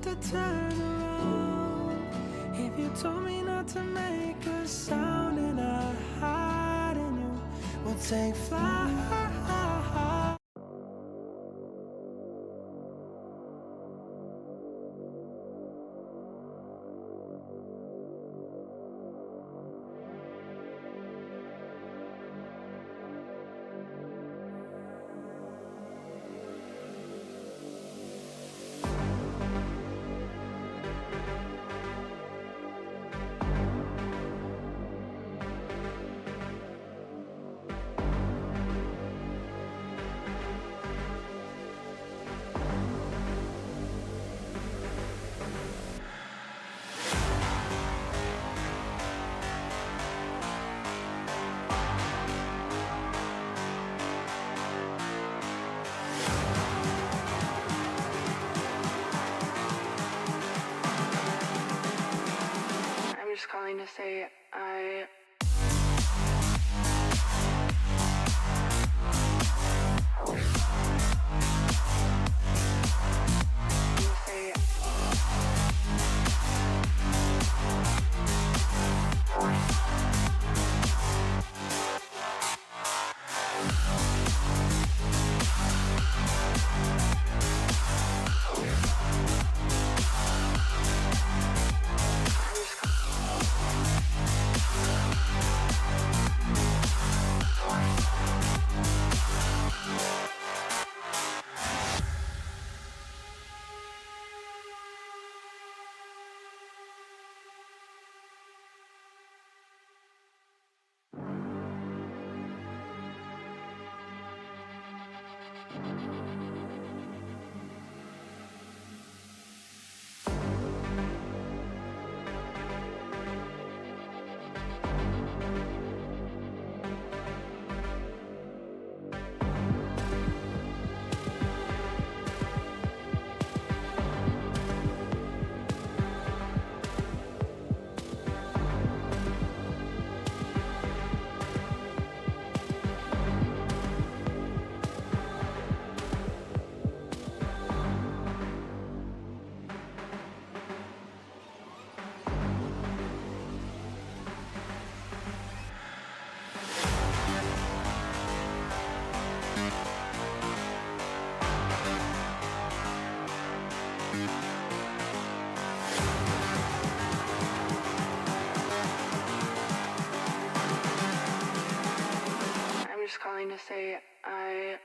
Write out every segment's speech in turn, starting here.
have to turn around. If you told me not to make a sound and I hide in you, we'll take flight. I'm just calling to say I just calling to say I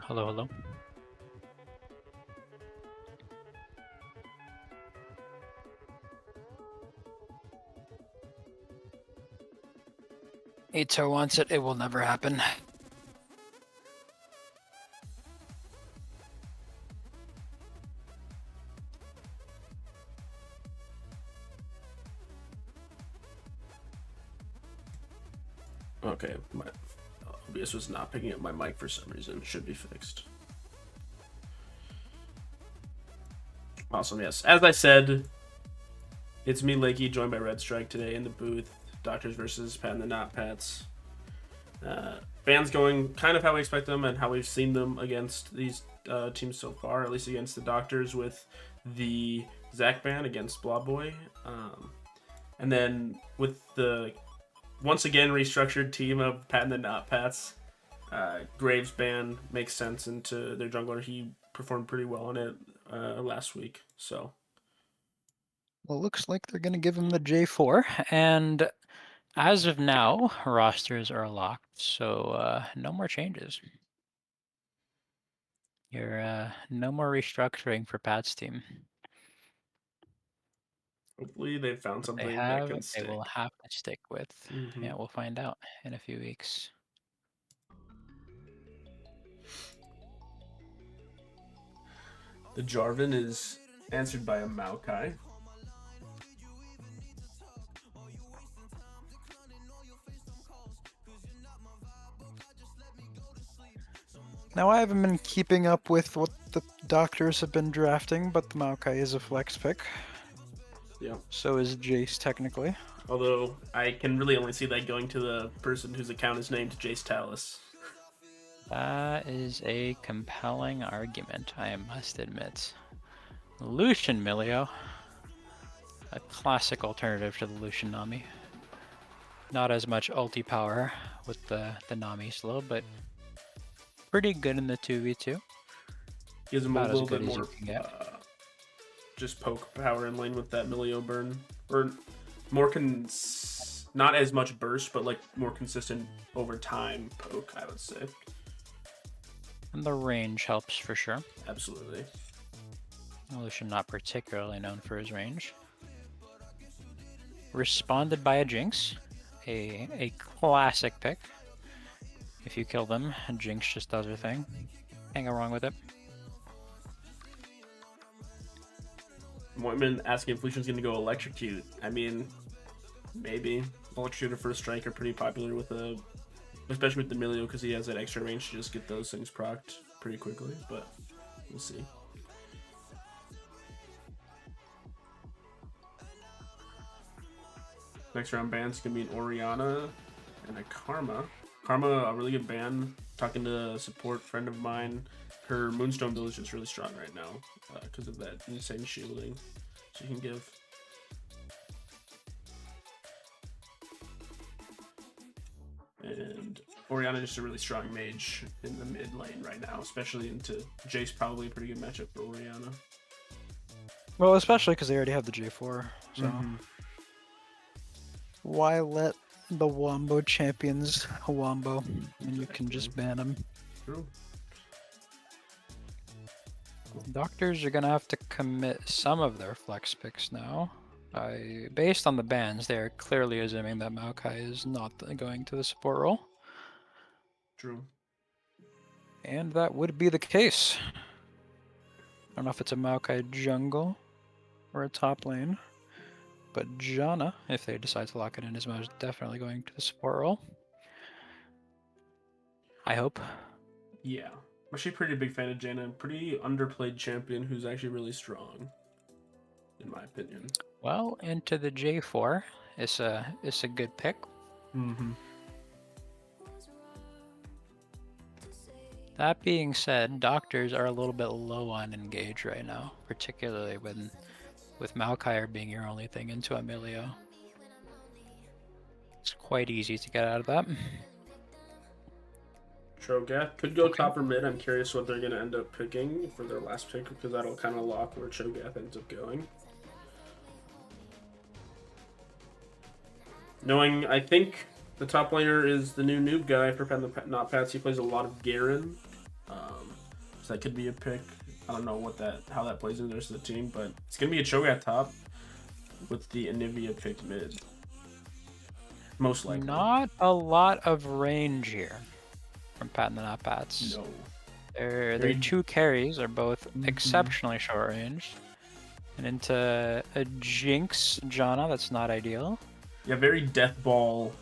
Hello, hello. Ato wants it. It will never happen. Okay, my OBS was not picking up my mic for some reason. Should be fixed. Awesome, yes. As I said, it's me, Lakey, joined by Red Strike today in the booth. Doctors versus Pat and the Not Pats. Bands going kind of how we expect them and how we've seen them against these teams so far, at least against the Doctors with the Zach band against Blob Boy. And then with the once again restructured team of Pat and the Not Pats, Graves band makes sense into their jungler. He performed pretty well on it last week. So, Well, looks like they're going to give him the J4. And as of now, rosters are locked. So no more changes. You're no more restructuring for Pat's team. hopefully they found What they something that have, can they stick. will have to stick with. Mm-hmm. Yeah, we'll find out in a few weeks. The Jarvan is answered by a Maokai. Now, I haven't been keeping up with what the doctors have been drafting, but the Maokai is a flex pick. Yeah. So is Jace, technically. Although, I can really only see that going to the person whose account is named Jace Talus. That is a compelling argument, I must admit. Lucian Milio. A classic alternative to the Lucian Nami. Not as much ulti power with the Nami slow, but pretty good in the 2v2. He has a About as little good bit as you more can get. just poke power in lane with that Milio burn. Or more not as much burst, but like more consistent over time poke, I would say. And the range helps for sure. Absolutely. Lucian not particularly known for his range. Responded by a Jinx. A classic pick. If you kill them, Jinx just does her thing. Can't go wrong with it. Moitman asking if Lucian's gonna go electrocute. I mean, maybe. Electrocute or first strike are pretty popular with especially with the Milio because he has that extra range to just get those things procced pretty quickly, but we'll see. Next round ban's gonna be an Oriana and a Karma. Karma, a really good ban. Talking to a support friend of mine, her Moonstone build is just really strong right now because of that insane shielding she can give. And Oriana just a really strong mage in the mid lane right now, especially into Jace, probably a pretty good matchup for Oriana. Well, especially because they already have the J4, so why let the Wombo champions Wombo when you can just ban them? True. Doctors are gonna have to commit some of their flex picks now. Based on the bans, they are clearly assuming that Maokai is not going to the support role. True. And that would be the case. I don't know if it's a Maokai jungle or a top lane, but Janna, if they decide to lock it in, is most definitely going to the support role. I hope. Yeah. I'm actually a pretty big fan of Jaina. Pretty underplayed champion who's actually really strong, in my opinion. Well, into the J4 is a good pick. That being said, doctors are a little bit low on engage right now, particularly with Maokai being your only thing into Emilio. It's quite easy to get out of that. Cho'Gath could go top or mid. I'm curious what they're going to end up picking for their last pick because that'll kind of lock where Cho'Gath ends up going. Knowing, I think the top laner is the new noob guy for Pen the Not Pats. He plays a lot of Garen, so that could be a pick. I don't know how that plays into the rest of the team, but it's gonna be a Cho'Gath top with the Anivia picked mid, most likely. Not a lot of range here from Pat and the Not Pats. No. Their two carries are both exceptionally short range. And into a Jinx Janna, that's not ideal. Yeah, very death ball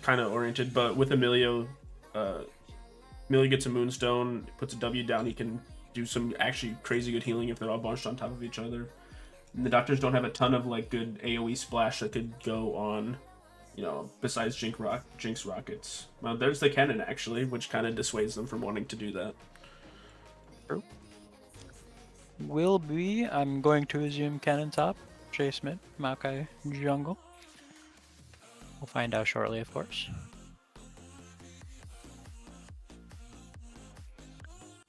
kind of oriented, but with Emilio, Emilio gets a Moonstone, puts a W down, he can do some actually crazy good healing if they're all bunched on top of each other. And the doctors don't have a ton of like good AoE splash that could go on, besides Jinx rockets. Well, there's the cannon actually, which kind of dissuades them from wanting to do that. True. I'm going to assume cannon top, Chase mid, Maokai jungle. We'll find out shortly, of course.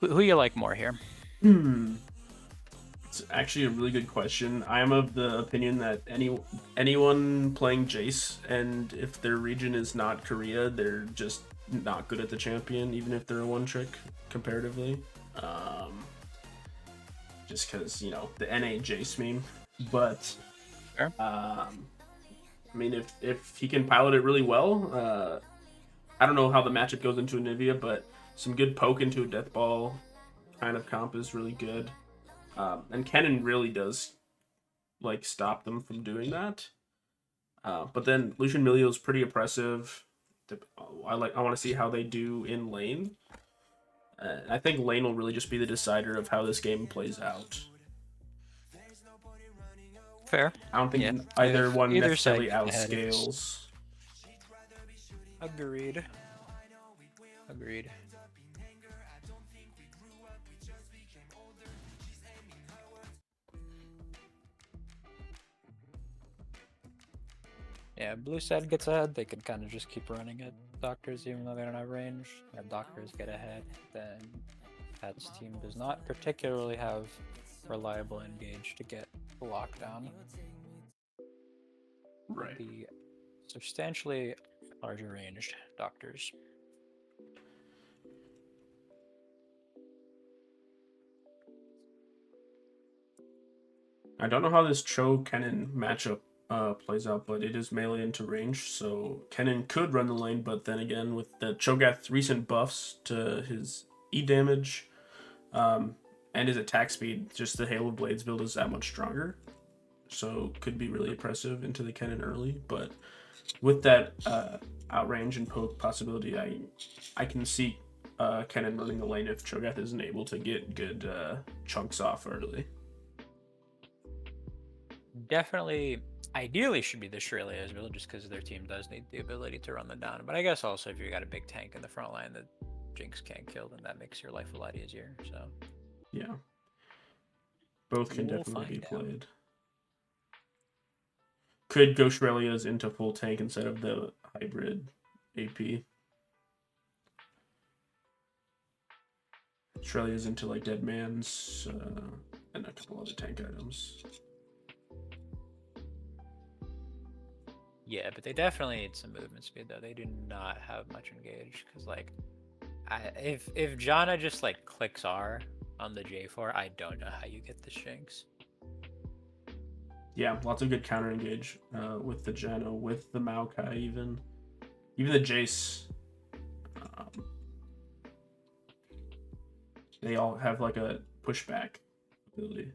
Who you like more here? It's actually a really good question. I am of the opinion that anyone playing Jace, and if their region is not Korea, they're just not good at the champion, even if they're a one trick comparatively. Just because, the NA Jace meme. But, Sure. I mean, if he can pilot it really well, I don't know how the matchup goes into Anivia, but some good poke into a death ball kind of comp is really good. And Kennen really does stop them from doing that. But then Lucian Milio is pretty oppressive. I want to see how they do in lane. I think lane will really just be the decider of how this game plays out. Fair. I don't Yeah. think either If one either side necessarily gets ahead, it's outscales. agreed. Agreed. Yeah, blue side gets ahead, they can kind of just keep running at doctors even though they don't have range. And doctors get ahead, then Pat's team does not particularly have reliable engage to get the lockdown. Right. The substantially larger ranged doctors. I don't know how this Cho Kennen matchup plays out, but it is melee into range, so Kennen could run the lane, but then again, with the Cho'Gath's recent buffs to his E damage and his attack speed, just the Hail of Blades build is that much stronger. So could be really oppressive into the Kennen early, but with that outrange and poke possibility, I can see Kennen running the lane if Cho'Gath isn't able to get good chunks off early. Definitely, ideally should be the Shrelia as well, just because their team does need the ability to run them down. But I guess also if you got a big tank in the front line that Jinx can't kill, then that makes your life a lot easier. So Yeah. Both can we'll definitely be find out. played. Could go Shrelia's into full tank instead of the hybrid AP. Shrelia's into like Dead Man's and a couple other tank items. Yeah, but they definitely need some movement speed though. They do not have much engage because like, if Janna just like clicks R on the J4, I don't know how you get the Shinx. Yeah, lots of good counter engage with the Janna, with the Maokai, even the Jace. They all have like a pushback ability,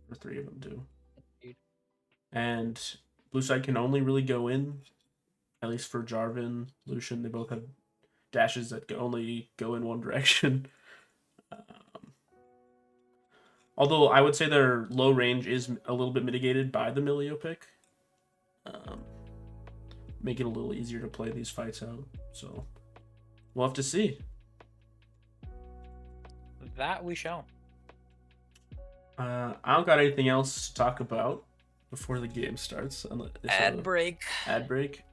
or three of them do. And blue side can only really go in, at least for Jarvan, Lucian. They both have dashes that can only go in one direction. Although I would say their low range is a little bit mitigated by the Milio pick. Make it a little easier to play these fights out. So we'll have to see. That we shall. I don't got anything else to talk about before the game starts. Ad break. Ad break.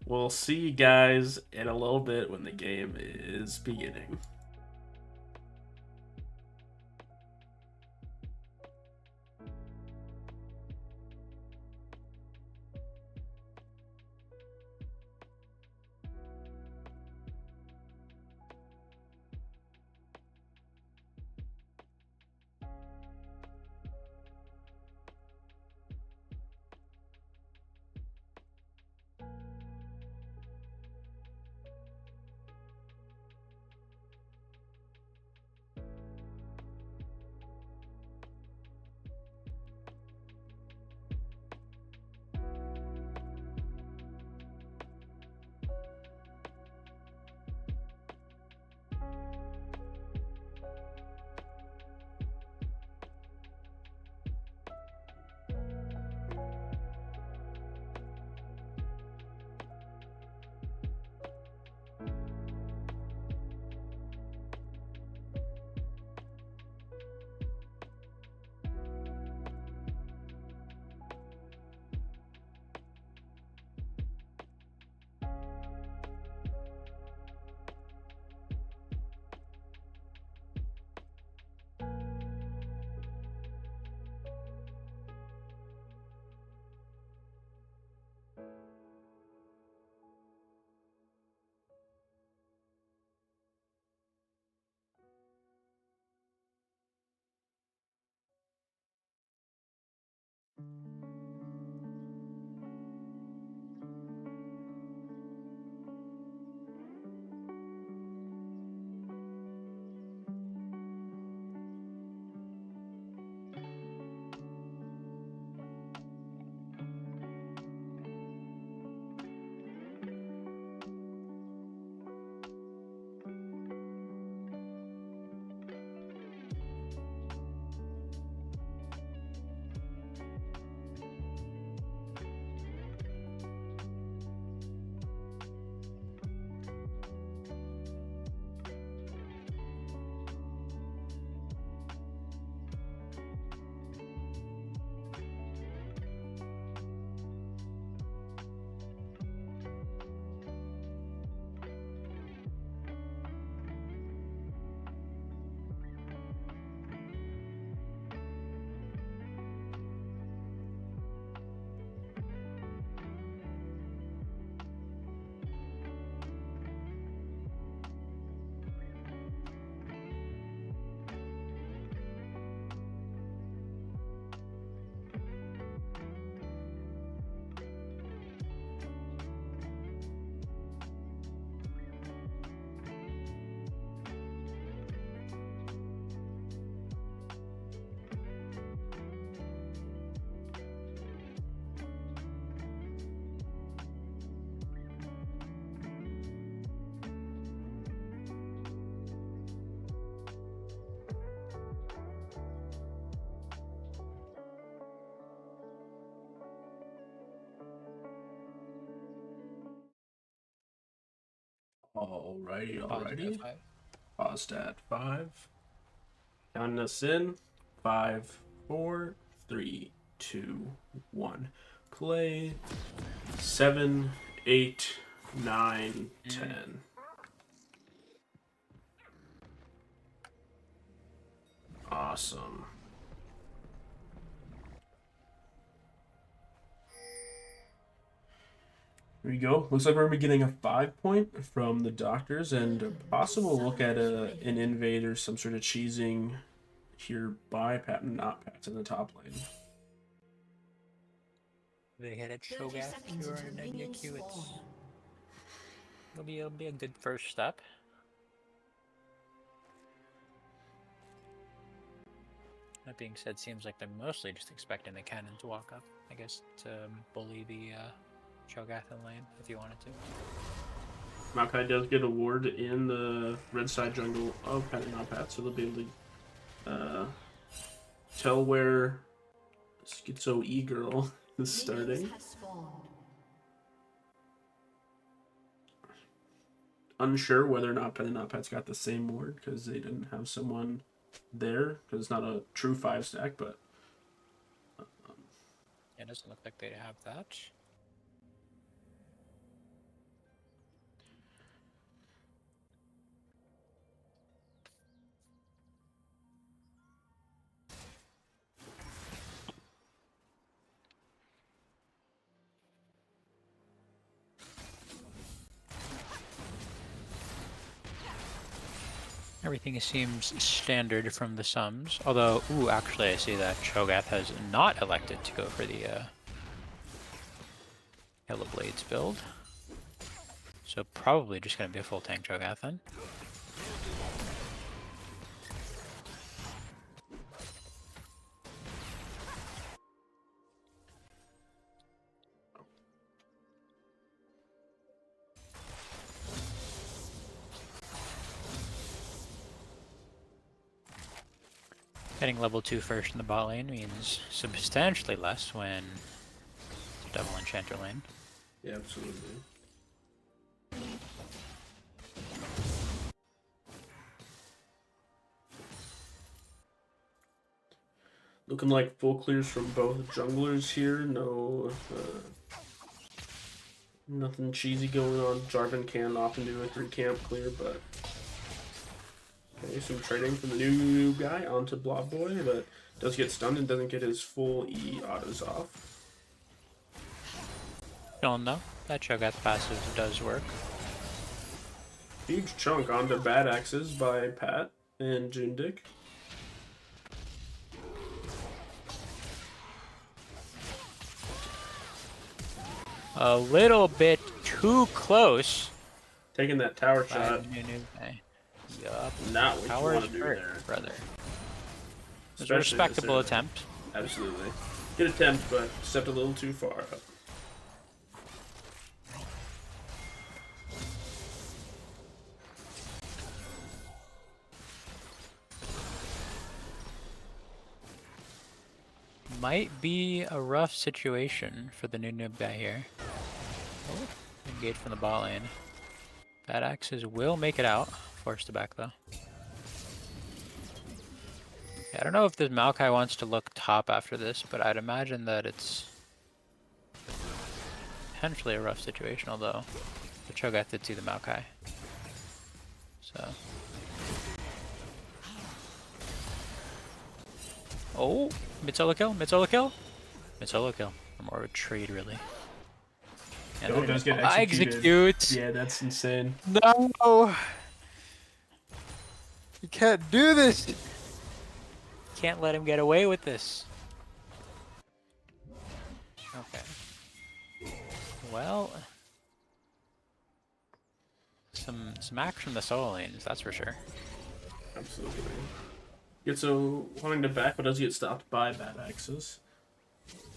We'll see you guys in a little bit when the game is beginning. Alrighty, Positive alrighty. 5. Paused at 5. Counting us in. 5, 4, 3, 2, 1. Play. 7, 8, 9, 10. Awesome. Here we go. Looks like we're gonna be getting a 5-point from the doctors and a possible look at an invade or some sort of cheesing here by Pat and not Pat's in the top lane. They hit it Shogat Cure and Nenya Q. It'll be a good first step. That being said, seems like they're mostly just expecting the cannon to walk up, I guess, to bully the Cho'Gath lane if you wanted to. Maokai does get a ward in the red side jungle of Pat and not Pat, so they'll be able to tell where Schizo E-Girl is starting. Unsure whether or not Pat and not Pat's got the same ward because they didn't have someone there because it's not a true 5-stack, but It doesn't look like they have that. Everything seems standard from the sums, although, ooh, actually I see that Cho'Gath has not elected to go for the Yellow Blades build. So probably just going to be a full tank Cho'Gath then. Getting level 2 first in the bot lane means substantially less when it's a double enchanter lane. yeah, absolutely. Looking like full clears from both junglers here. No, nothing cheesy going on. Jarvan can often do a 3-camp clear, but okay, some trading from the new guy onto Blob Boy, but does get stunned and doesn't get his full E autos off. Don't know. That Cho'Gath passive does work. Huge chunk onto Bad Axes by Pat and Jundik. A little bit too close. Taking that tower by shot. the new guy. Yup. Not what you Tower's want to do hurt, there. brother. It was Especially a respectable this early. attempt. Absolutely. Good attempt, but stepped a little too far up. Might be a rough situation for the new noob guy here. Oh, engage from the bot lane. Bad Axes will make it out. Forced to back though. Yeah, I don't know if this Maokai wants to look top after this, but I'd imagine that it's potentially a rough situation, although the Cho'Gath did see the Maokai. So. Oh, mid-solo kill, mid-solo kill? Mid-solo kill. Or more of a trade, really. And Go does get executed. execute! Yeah, that's insane. No! You can't do this! Can't let him get away with this. Okay. Well, some action in the solo lanes, that's for sure. Absolutely. Gets wanting to back, but does get stopped by Bad Axes.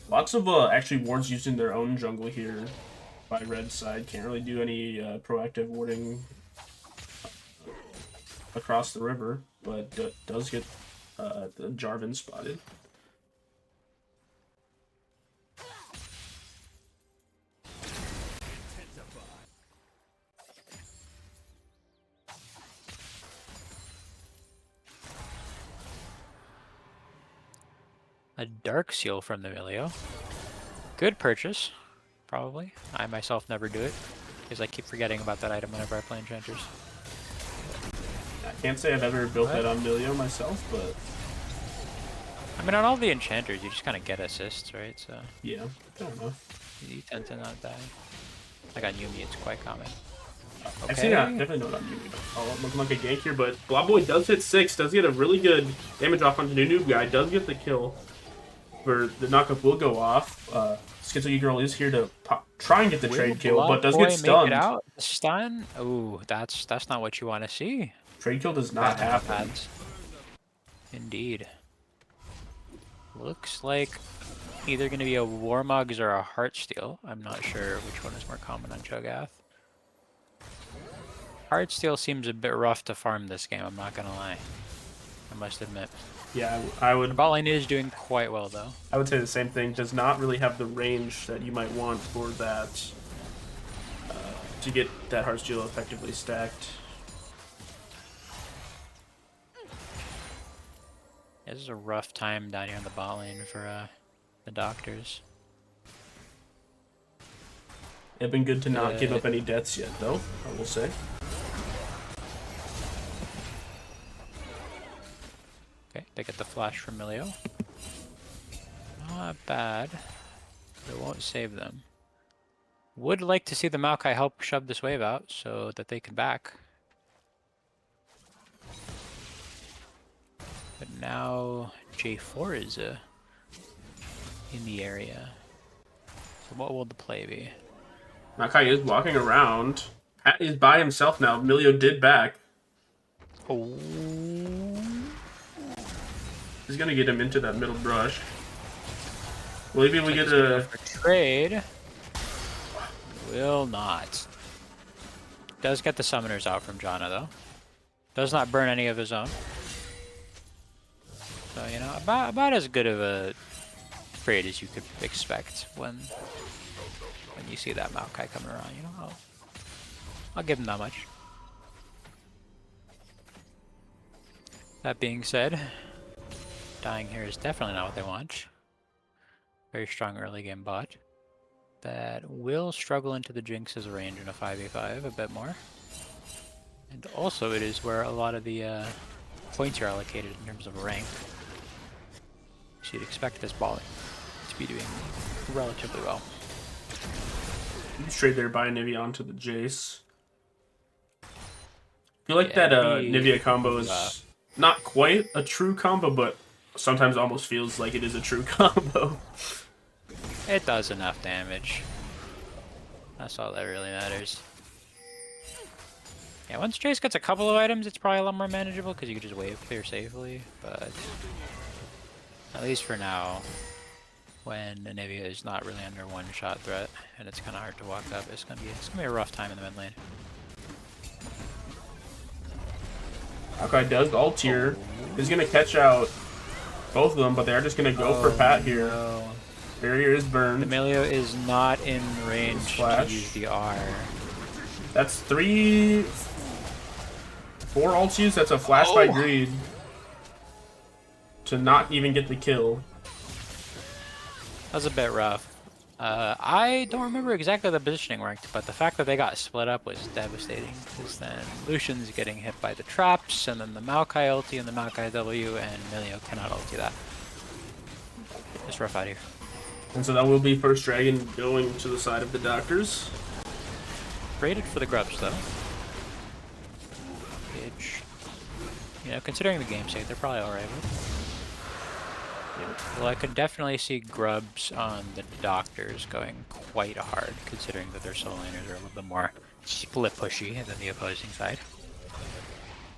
Lots of actually wards using their own jungle here by red side. Can't really do any proactive warding across the river, but does get the Jarvan spotted. A Dark Seal from the Emilio. Good purchase, probably. I myself never do it, because I keep forgetting about that item whenever I play Enchanters. I can't say I've ever built What? that on Milio myself, but I mean, on all the Enchanters, you just kind of get assists, right? So yeah, I don't know. you tend to not die. Like on Yumi, it's quite common. I've seen that. Definitely not on Yumi. Oh, looking like a gank here, but Blob Boy does hit 6, does get a really good damage off onto the noob guy, does get the kill. Where the knockup will go off. Schizo Girl is here to try and get the trade kill, but does get stunned. Make it out? Stun? Ooh, that's not what you want to see. Trade kill does not happen. Indeed. Looks like either going to be a Warmugs or a Heartsteel. I'm not sure which one is more common on Cho'Gath. Heartsteel seems a bit rough to farm this game, I'm not going to lie. I must admit. Yeah, I would. Bot lane is doing quite well, though. I would say the same thing. Does not really have the range that you might want for that to get that Heartsteel effectively stacked. This is a rough time down here on the bot lane for the doctors. It's been good to not give up any deaths yet, though, I will say. Okay, they get the flash from Milio. Not bad. It won't save them. Would like to see the Maokai help shove this wave out so that they can back. But now J4 is in the area. So what will the play be? Makai is walking around. Pat is by himself now. Milio did back. Oh. He's gonna get him into that middle brush. Maybe we get a trade. Will not. Does get the summoners out from Janna though. Does not burn any of his own. So you know, about as good of a trade as you could expect when you see that Maokai coming around. You know, I'll give him that much. That being said, dying here is definitely not what they want. Very strong early game bot that will struggle into the Jinx's range in a 5v5 a bit more. And also it is where a lot of the points are allocated in terms of rank. So you'd expect this bot to be doing relatively well. trade there by Nivea onto the Jace. I feel like that Nivea combo is not quite a true combo, but sometimes almost feels like it is a true combo. It does enough damage. That's all that really matters. Yeah, once Jace gets a couple of items, it's probably a lot more manageable because you can just wave clear safely, but at least for now, when Nivea is not really under one-shot threat and it's kind of hard to walk up, it's gonna be a rough time in the mid lane. Maokai does ult here. He's gonna catch out both of them, but they're just gonna go for Pat here. No. Barrier is burned. Emilio is not in range to use the R. That's 4 ults used. That's a flash by Greed to not even get the kill. That was a bit rough. I don't remember exactly the positioning ranked, but the fact that they got split up was devastating. Because then Lucian's getting hit by the traps, and then the Maokai ulti and the Maokai W, and Emilio cannot ulti that. It's rough out here. And so that will be first dragon going to the side of the doctors. Rated for the grubs though. Which, you know, considering the game state, they're probably alright with. Well, I could definitely see grubs on the doctors going quite hard, considering that their solo laners are a little bit more split pushy than the opposing side.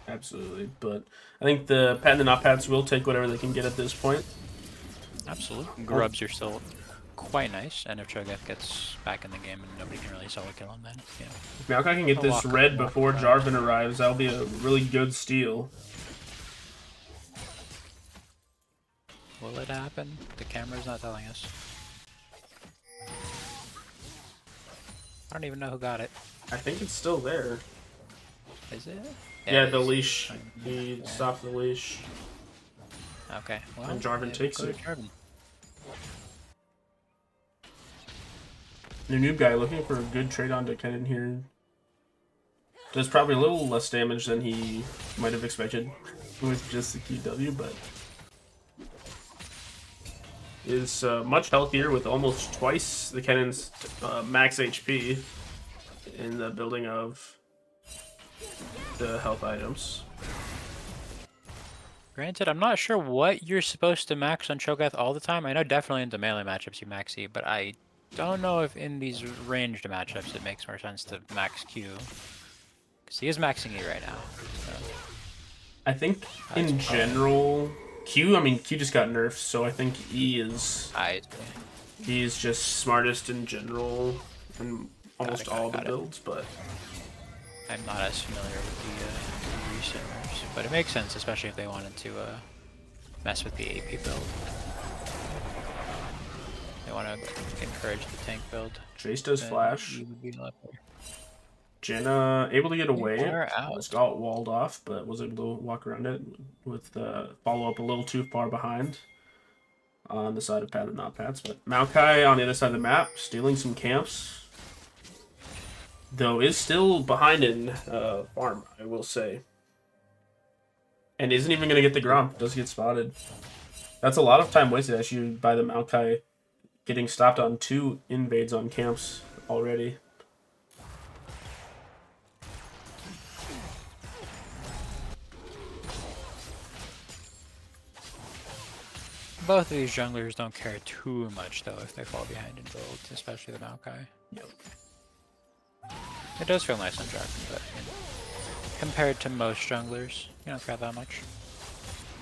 Absolutely, but I think the Pat and the not Pats will take whatever they can get at this point. Absolutely. Grubs are still quite nice, and if Cho'Gath gets back in the game and nobody can really solo kill him, then, you know. If Maokai can get this red before Jarvan arrives, that'll be a really good steal. Will it happen? The camera's not telling us. I don't even know who got it. I think it's still there. Is it? Yeah, the leash. He stopped the leash. Okay. Well, And Jarvan takes it. Jarvan. Your noob guy looking for a good trade on to Kennen here. Does probably a little less damage than he might have expected with just the QW, but is much healthier with almost twice the Kennen's max HP in the building of the health items. Granted, I'm not sure what you're supposed to max on Cho'Gath all the time. I know definitely in the melee matchups you max E, but I don't know if in these ranged matchups it makes more sense to max Q. Because he is maxing E right now. So. I think in general, Q just got nerfed, so I think E is... He is just smartest in general in almost all the builds, but... I'm not as familiar with the recent nerfs, but it makes sense, especially if they wanted to mess with the AP build. They want to encourage the tank build. Jace does flash. Janna able to get away. Just got walled off, but was able to walk around it with follow up a little too far behind on the side of Pat and not Pat's. But Maokai on the other side of the map, stealing some camps. Though is still behind in farm, I will say. And isn't even going to get the Gromp. Does get spotted. That's a lot of time wasted actually by the Maokai getting stopped on 2 invades on camps already. Both of these junglers don't care too much though if they fall behind in build, especially the Maokai. Yep. It does feel nice on Dragon, but compared to most junglers, you don't care that much.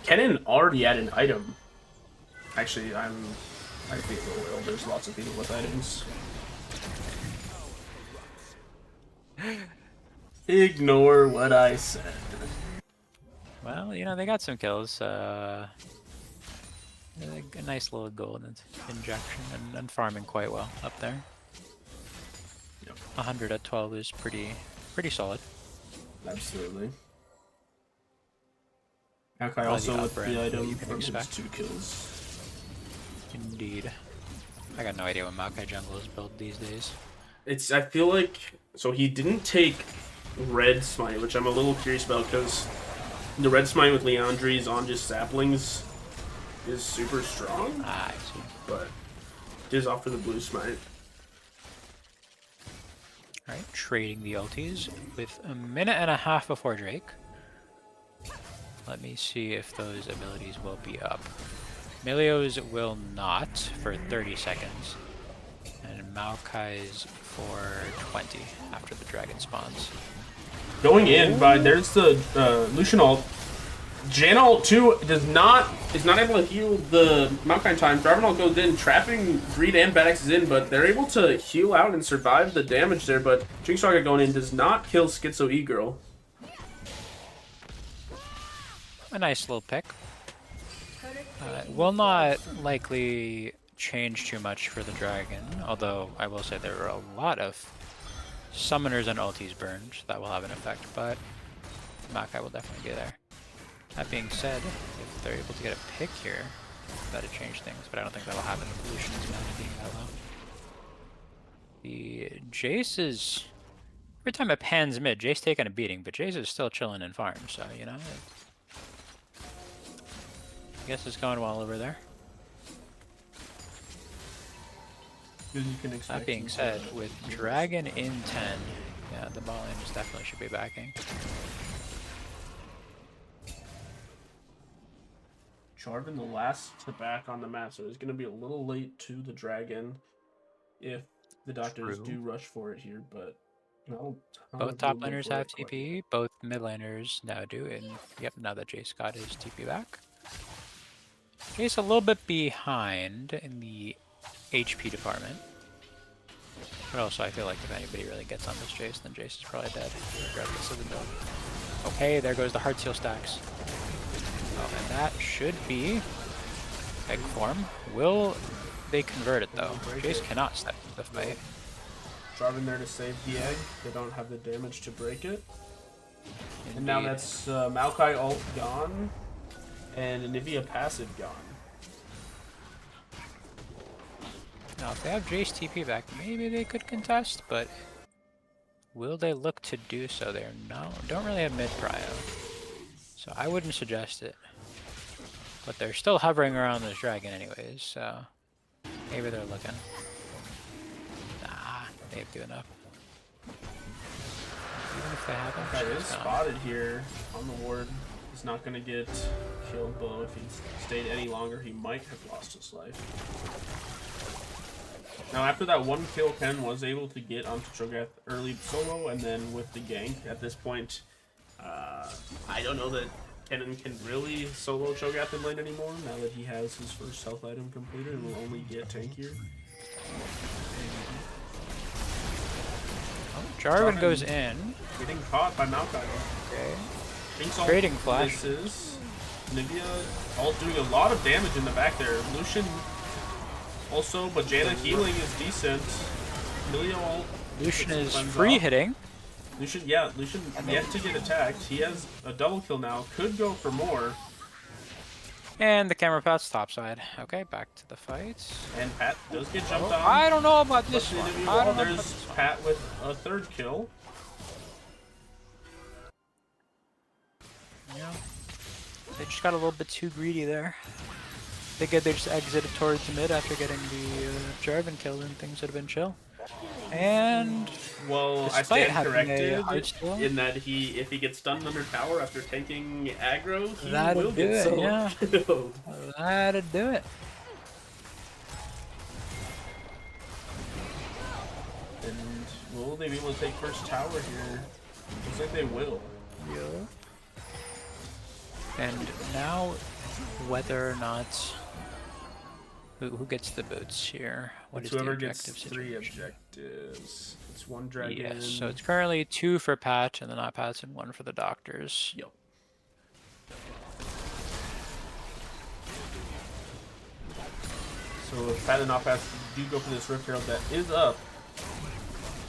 Kennen already had an item. Actually, I feel real. There's lots of people with items. Ignore what I said. Well, you know, they got some kills. A nice little gold injection and farming quite well up there. Yep. 100 at 12 is pretty solid. Absolutely. Maokai also with the item from his 2 kills. Indeed. I got no idea what Maokai jungle is built these days. I feel like, so he didn't take red smite, which I'm a little curious about because the red smite with Leandri's on just saplings is super strong. I see. But it is off for the blue smite. Alright, trading the ultis with a minute and a half before Drake. Let me see if those abilities will be up. Milio's will not for 30 seconds. And Maokai's for 20 after the dragon spawns. Going in, but there's the Lucian ult. Janna ult 2 is not able to heal the Maokai time. Draven ult goes in, trapping Greed and Bad Axe is in, but they're able to heal out and survive the damage there. But Jinx Saga going in does not kill Schizo E-Girl. A nice little pick. Will not likely change too much for the dragon, although I will say there are a lot of summoners and ultis burned, so that will have an effect, but Maokai will definitely be there. That being said, if they're able to get a pick here, that'd change things, but I don't think that'll happen with Lucian's mana being that low. The Jace is... Every time it pans mid, Jace taking a beating, but Jace is still chilling in farm, so, you know... I guess it's going well over there. That being said, with Dragon in 10, yeah, the ball lanes definitely should be backing. Jarvan the last to back on the map, so it's going to be a little late to the Dragon if the Doctors do rush for it here, but... Both top laners have TP, both mid laners now do, and yep, now that Jace got his TP back. Jace a little bit behind in the HP department. But also I feel like if anybody really gets on this Jace, then Jace is probably dead, regardless of the build. Okay, there goes the Heart Seal stacks. Oh, and that should be egg form. Will they convert it though? Jace cannot step into the fight. Jarvan there to save the egg. They don't have the damage to break it. Indeed. And now that's Maokai ult gone. And Anivia passive gone. Now, if they have Jace TP back, maybe they could contest, but will they look to do so? They're don't really have mid prio, so I wouldn't suggest it. But they're still hovering around this dragon anyways, so maybe they're looking. Nah, they do enough. Even if they haven't, That she's is gone. spotted here on the ward. He's not going to get killed, though. If he stayed any longer, he might have lost his life. Now, after that one kill, Ken was able to get onto Cho'Gath early solo, and then with the gank. At this point, I don't know that Kennen can really solo Cho'Gath in lane anymore, now that he has his first health item completed and will only get tankier. Oh, Jarvan goes in. Getting caught by Maokai. Okay. Jinx ult Trading flash. misses. Nivea all doing a lot of damage in the back there. Lucian also, but Janna healing is decent. Milio ult. Lucian is cleanse free off. hitting. Lucian yet to get attacked. He has a double kill now. Could go for more. And the camera pat's topside. Okay, back to the fight. And Pat does get jumped Oh, on. I don't know about this But one. the Nivea I wall, don't know about there's this one. Pat with a third kill. Yeah. They just got a little bit too greedy there. They just exited towards the mid after getting the Jarvan kill and things would have been chill. And Well, I despite stand having a corrected hard steal, in that if he gets stunned under tower after taking aggro, he That'd will do get it, solo yeah. killed. that'd do it. And will they be able to take first tower here? Looks like they will. Yeah. And now, whether or not who gets the boots here? What It's is whoever the gets objective 3 situation? objectives. It's 1 dragon. Yes, so it's currently 2 for Pat and the not Pats and 1 for the doctors. Yep. So if Pat and not Pat do go for this Rift Herald that is up,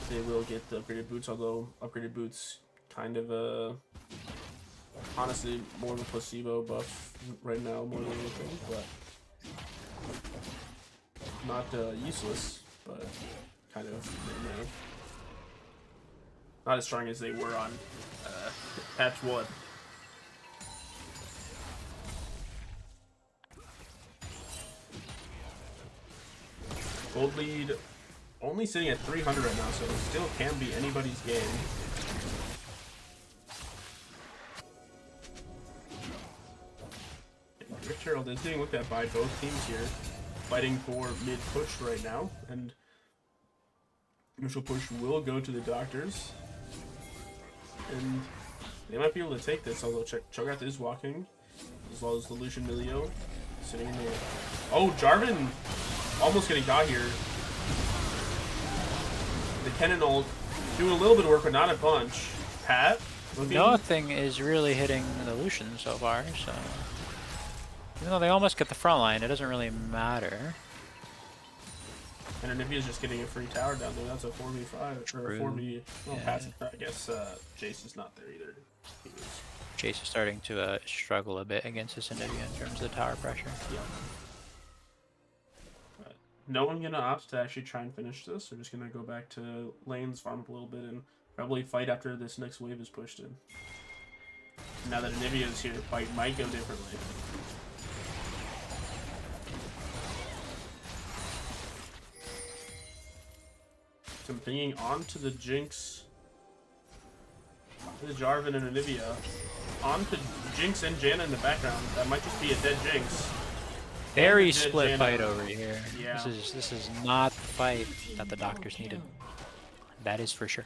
they will get the upgraded boots, although upgraded boots kind of honestly more of a placebo buff right now more than anything, but not useless, but kind of, you know, not as strong as they were on patch 1. Gold lead only sitting at 300 right now, so it still can be anybody's game. Rift Herald is being looked at by both teams here, fighting for mid push right now, and initial push will go to the doctors, and they might be able to take this, although Cho'Gath is walking, as well as the Lucian Milio sitting in there. Oh, Jarvan almost getting got here. The Kennen ult doing a little bit of work, but not a bunch. Pat looking. Nothing is really hitting the Lucian so far, so even though they almost get the front line, it doesn't really matter. And Anivia's just getting a free tower down there. That's a 4v5 or a 4v. Well, Yeah. Pat's, I guess Jace is not there either. He was, Chase is starting to struggle a bit against this Anivia in terms of the tower pressure. yeah. But no one gonna opt to actually try and finish this. They're just gonna go back to lanes, farm up a little bit, and probably fight after this next wave is pushed in. Now that Anivia is here, fight might go differently. So I'm thinking on to the Jinx, the Jarvan and Anivia, on to Jinx and Janna in the background. That might just be a dead Jinx. Very And a dead split Janna. fight over here. Yeah. This is not the fight that the doctors needed. That is for sure.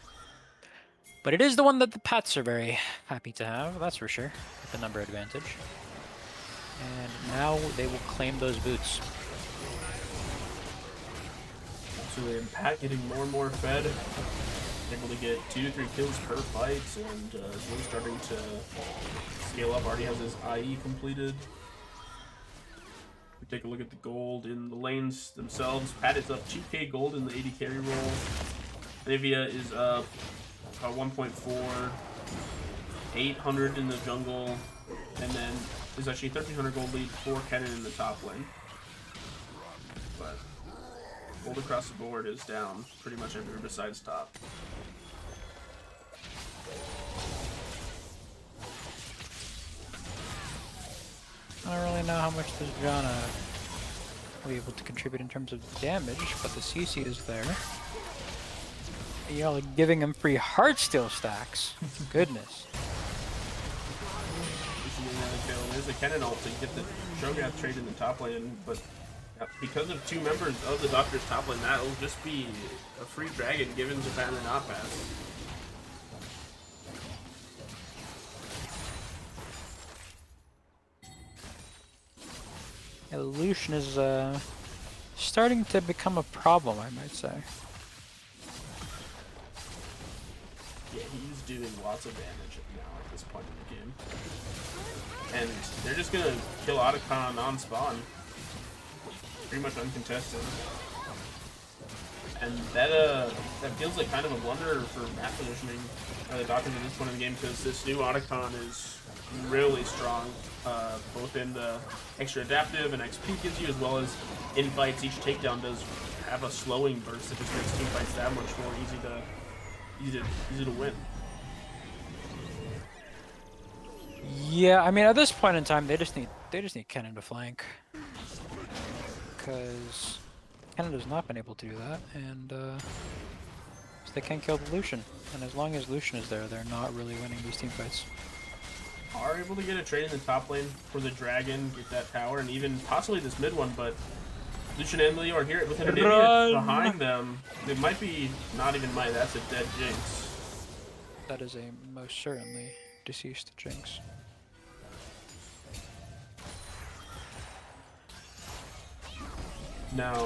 But it is the one that the Pats are very happy to have, that's for sure, with the number advantage. And now they will claim those boots. So Pat getting more and more fed, able to get 2 to 3 kills per fight, and is really starting to scale up. Already has his IE completed. We take a look at the gold in the lanes themselves. Pat is up 2k gold in the 80 carry roll. Anivia is up 1.4, 800 in the jungle, and then there's actually 1300 gold lead for Kennen in the top lane. But gold across the board is down pretty much everywhere besides top. I don't really know how much this Janna will be able to contribute in terms of damage, but the CC is there. You're like giving him free Heartsteel stacks. Goodness. There's a cannon ult to get the Shogat trade in the top lane, but because of 2 members of the Doctor's top lane, that'll just be a free dragon given to Pan and not pass. Illusion is starting to become a problem, I might say. Yeah, he's doing lots of damage now at this point in the game. And they're just gonna kill Otacon on spawn. Pretty much uncontested. And that feels like kind of a blunder for map positioning the Doctors at this point in the game, because this new Otacon is really strong, both in the extra adaptive and XP gives you, as well as in fights. Each takedown does have a slowing burst that just makes team fights that much more easy to win. Yeah, I mean at this point in time they just need Kennen to flank, because Kennen has not been able to do that, and so they can't kill the Lucian. And as long as Lucian is there, they're not really winning these team fights. Are able to get a trade in the top lane for the dragon, get that tower, and even possibly this mid one, but Lucian and Leo are here with an idiot behind them. It might be not even might, that's a dead Jinx. That is a most certainly deceased Jinx. Now,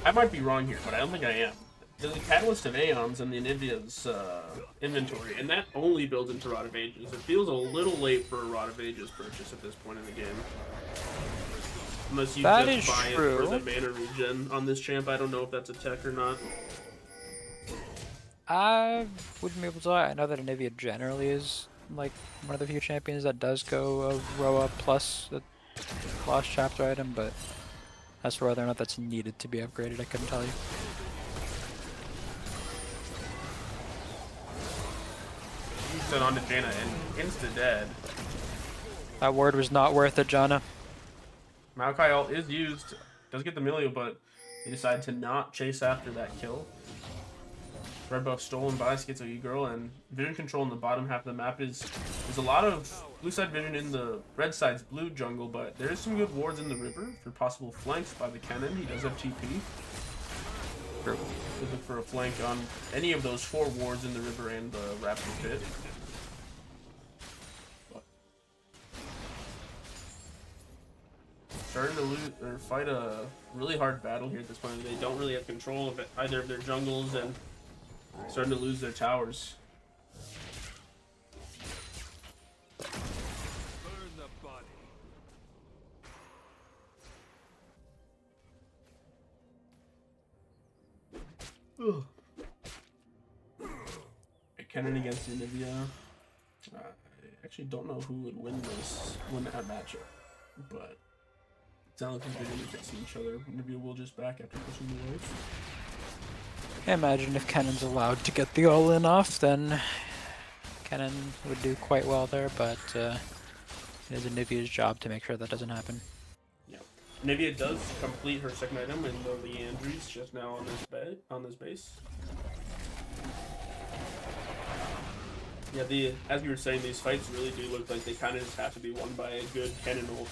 I might be wrong here, but I don't think I am. There's a Catalyst of Aeons in the Anivia's inventory, and that only builds into Rod of Ages. It feels a little late for a Rod of Ages purchase at this point in the game. Unless you just buy it for the mana regen on this champ. I don't know if that's a tech or not. I wouldn't be able to. I know that Anivia generally is like one of the few champions that does go a Roa plus the Lost Chapter item, but as for whether or not that's needed to be upgraded, I couldn't tell you. Sent on to Jaina and insta-dead. That word was not worth it, Janna. Maokai ult is used, does get the Milio, but they decide to not chase after that kill. Red buff stolen by Schizo Girl, and vision control in the bottom half of the map is there's a lot of blue side vision in the red side's blue jungle, but there is some good wards in the river for possible flanks by the cannon. He does have TP. Could look for a flank on any of those 4 wards in the river and the raptor pit. Starting to lose or fight a really hard battle here at this point. They don't really have control of either of their jungles and starting to lose their towers. Ugh. Kennen against Anivia. I actually don't know who would win that matchup, but it sounds like they're going to see each other. Anivia will just back after pushing the waves. I imagine if Kennen's allowed to get the all-in off, then Kennen would do quite well there, but it is Anivia's job to make sure that doesn't happen. Yeah. Anivia does complete her second item in the Leandries just now on this base. Yeah, as you were saying, these fights really do look like they kind of just have to be won by a good Kennen ult.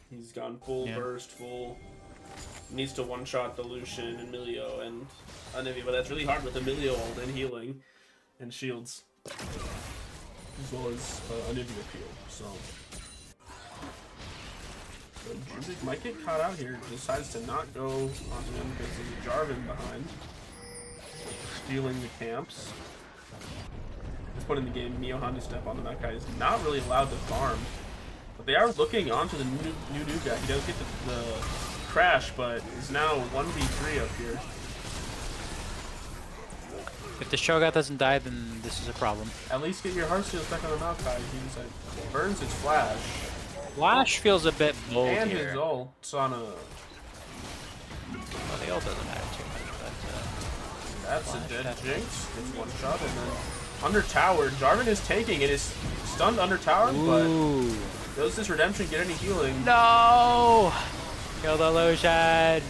He's gone full burst, full. Needs to one-shot the Lucian and Milio and Anivia, but that's really hard with Emilio ult and healing and shields, as well as Anivia peel. So Druid might get caught out here. Decides to not go onto him because there's a Jarvan behind, stealing the camps. At this point in the game, Mio Handu step on the Makai is not really allowed to farm, but they are looking onto the new guy. He does get the crash, but is now 1v3 up here. If the Shogat doesn't die, then this is a problem. At least get your Heartsteel stuck on the Maokai. He's like, burns his flash. Flash feels a bit bold and here. his ult on a Shield doesn't matter too much, but That's Flash, a dead definitely. Jinx. It's one shot, and then under tower, Jarvan is taking it. Is stunned under tower, but ooh, does this redemption get any healing? no! Kill the Lucian.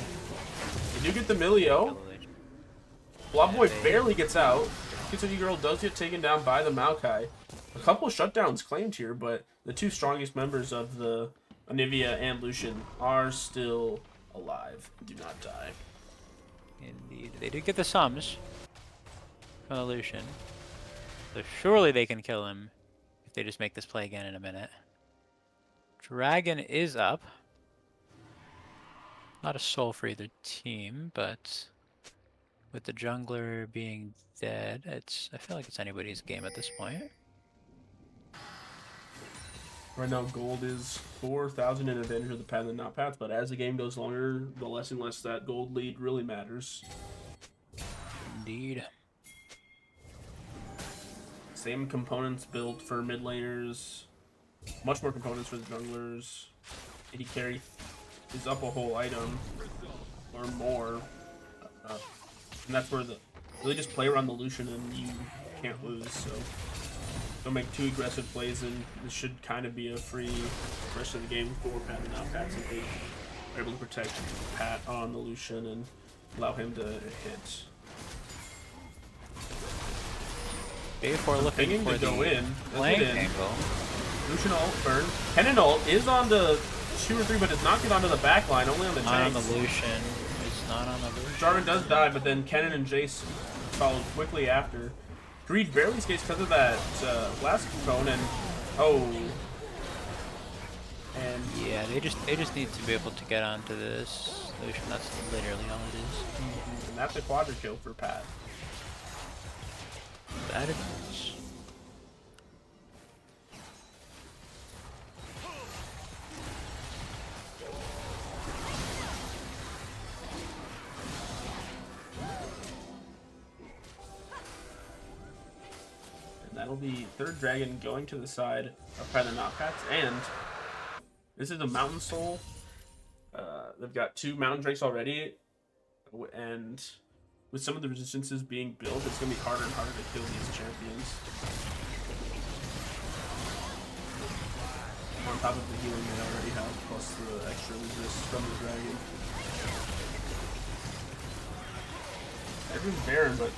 You do get the Milio. Blob Boy barely gets out. Kitsune Girl does get taken down by the Maokai. A couple of shutdowns claimed here, but the two strongest members of the Anivia and Lucian are still alive. Do not die. Indeed, they did get the sums from the Lucian, so surely they can kill him if they just make this play again in a minute. Dragon is up. Not a soul for either team, but with the jungler being dead, I feel like it's anybody's game at this point. Right now, gold is 4,000 in advantage of the path and not path, but as the game goes longer, the less and less that gold lead really matters. Indeed. Same components built for mid laners, much more components for the junglers. AD carry is up a whole item or more, and that's where the really just play around the Lucian and you can't lose. So don't make too aggressive plays, and this should kind of be a free rest of the game for Pat and now Pat, if they are able to protect Pat on the Lucian and allow him to hit. Before looking Pinging for to go the in, flank that's it in. angle. Lucian ult burn. Kennen ult is on the 2 or 3, but it's not get onto the back line, only on the Not on tanks. the Lucian. It's not on the Lucian. Jarvan does die, but then Kennen and Jace follow quickly after. Greed barely escapes because of that last cone, and and Yeah, they just need to be able to get onto this Lucian. That's literally all it is. and that's a quadra kill for Pat. That is. And that'll be third dragon going to the side of Pat and not Pats, and this is a Mountain Soul. They've got 2 Mountain Drakes already, and with some of the resistances being built, it's going to be harder and harder to kill these champions. On top of the healing they already have, plus the extra resist from the dragon. Everyone's Baron, but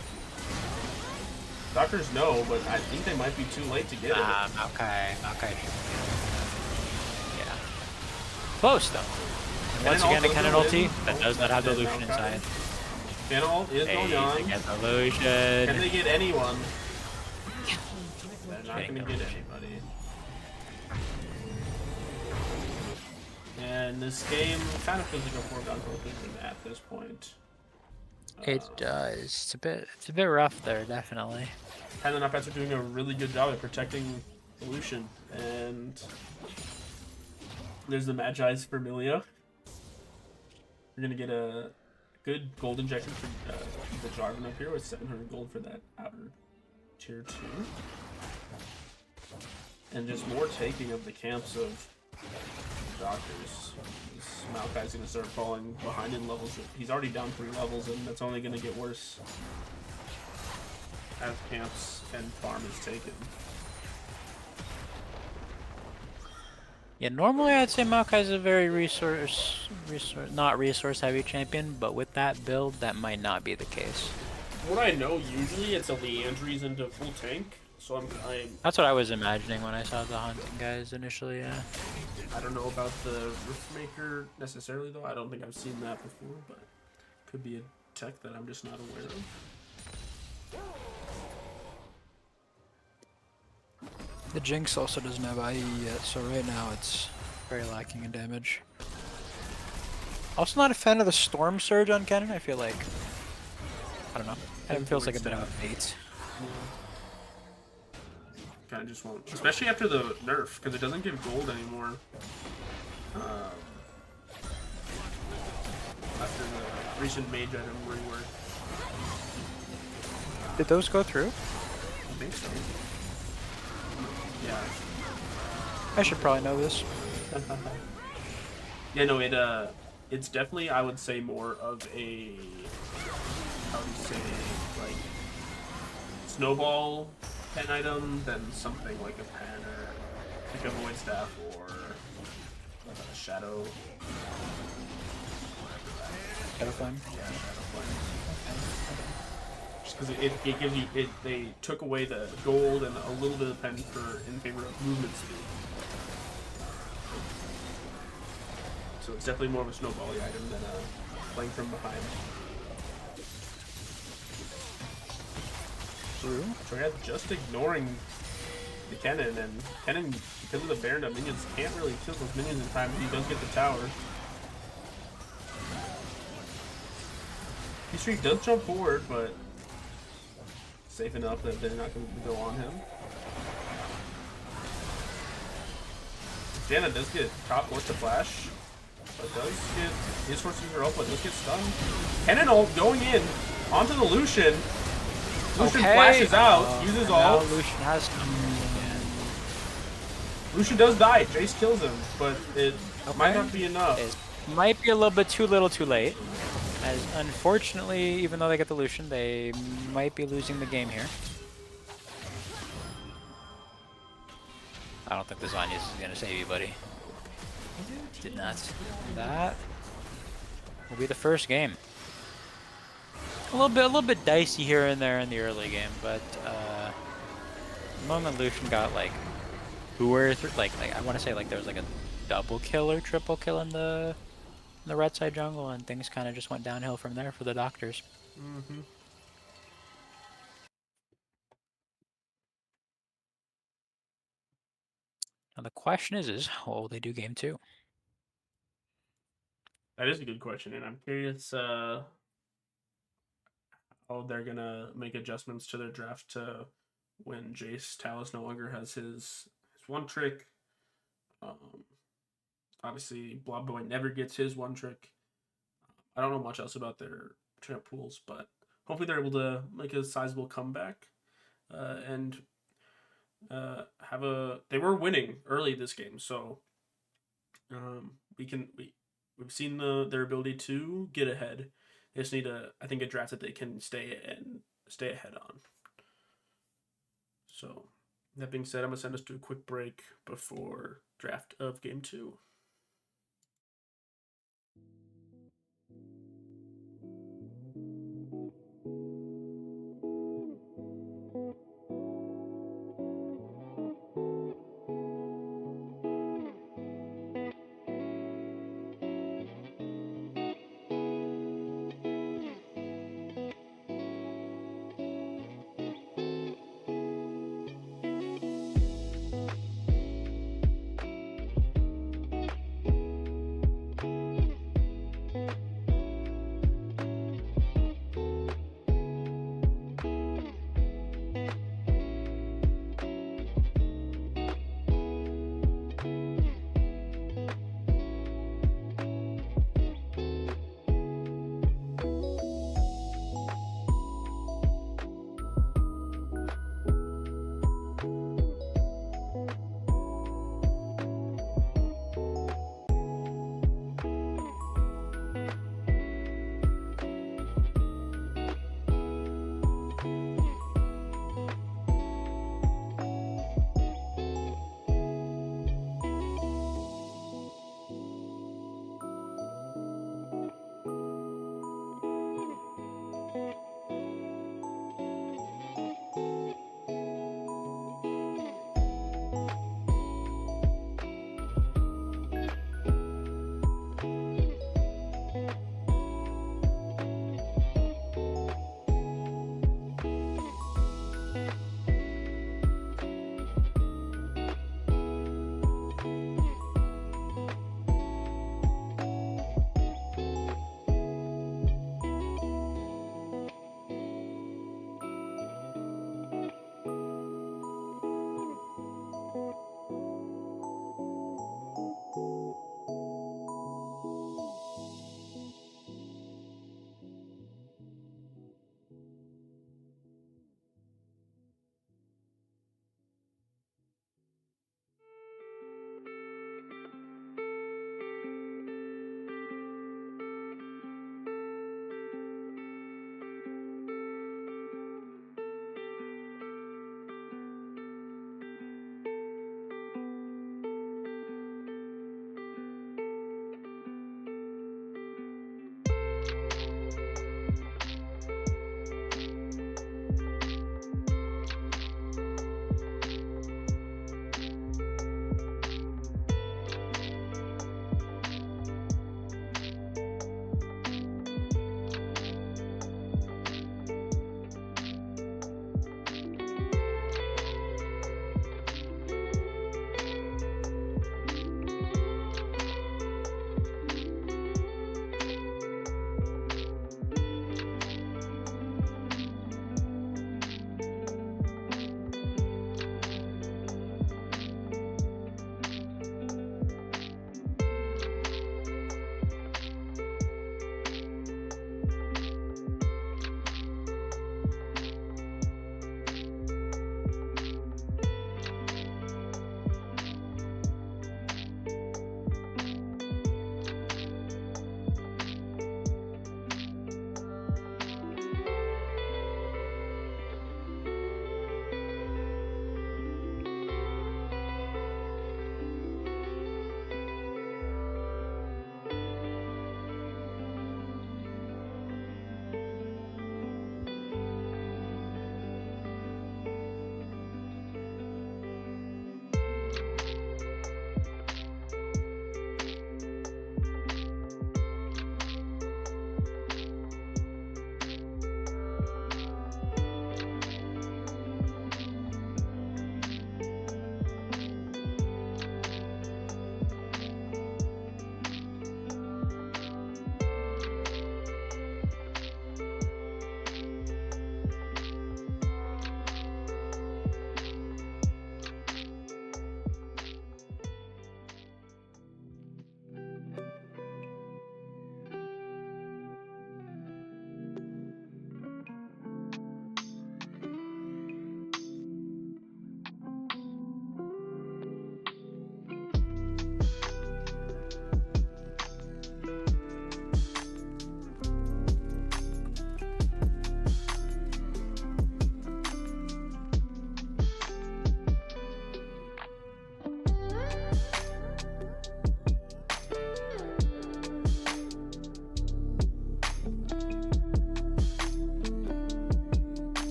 doctors know, but I think they might be too late to get it. Okay. Yeah. Close though. And once again, a Kennen ulti that does not have the Lucian inside. Kennen ult is going They on. get the Lucian. Can they get anyone? They're not Getting going to the get Lucian. anybody. And this game kind of feels like a foregone conclusion at this point. It does. It's a bit rough there, definitely. And the Nutbats are doing a really good job at protecting the Lucian. And there's the Magi's for Milio. We're going to get a good gold injection for the Jarvan up here with 700 gold for that outer tier 2. And just more taking of the camps of doctors. This Maokai's going to start falling behind in levels. He's already down 3 levels, and that's only going to get worse as camps and farm is taken. Yeah, normally I'd say Maokai's a very not resource heavy champion, but with that build, that might not be the case. What I know, usually it's a Leandry's into full tank, so I'm That's what I was imagining when I saw the hunting guys initially, yeah. I don't know about the Riftmaker necessarily, though. I don't think I've seen that before, but could be a tech that I'm just not aware of. The Jinx also doesn't have IE yet, so right now it's very lacking in damage. Also not a fan of the Storm Surge on Kennen. I feel like, I don't know, it feels like a bit of a bait. Kind of just won't, especially after the nerf, because it doesn't give gold anymore. After the recent mage item rework. Did those go through? I think so. Yeah. I should probably know this. Yeah, no, it it's definitely, I would say, more of a, how would you say, like, snowball pen item than something like a pen or like a void staff or a shadow. Shadow Flame? Yeah, shadow flame. Just because it gives you they took away the gold and a little bit of pen for in favor of movement speed. So it's definitely more of a snowbally item than a playing from behind. True. Triad just ignoring the Kennen, and Kennen, because of the Baron minions, can't really kill those minions in time. He does get the tower. P-Street does jump forward, but safe enough that they're not going to go on him. Jana does get caught, forced to flash, but does get his force user up, but does get stunned. Kennen ult going in onto the Lucian. Lucian flashes out, uses all. ult. Lucian has some. Lucian does die. Jace kills him, but it might not be enough. It might be a little bit too little too late. As unfortunately, even though they get the Lucian, they might be losing the game here. I don't think the Zanyas is going to save you, buddy. Did not. That will be the first game. A little bit dicey here and there in the early game, but the moment Lucian got like 2 or 3, like I want to say like there was like a double kill or triple kill in the red side jungle, and things kind of just went downhill from there for the doctors. Mm-hmm. Now the question is what will they do game 2? That is a good question, and I'm curious how they're gonna make adjustments to their draft to when Jace Talus no longer has his one trick. Obviously, Blob Boy never gets his one trick. I don't know much else about their champ pools, but hopefully they're able to make a sizable comeback and have a. They were winning early this game, so we've seen their ability to get ahead. They just need I think a draft that they can stay ahead on. So that being said, I'm gonna send us to a quick break before draft of game 2.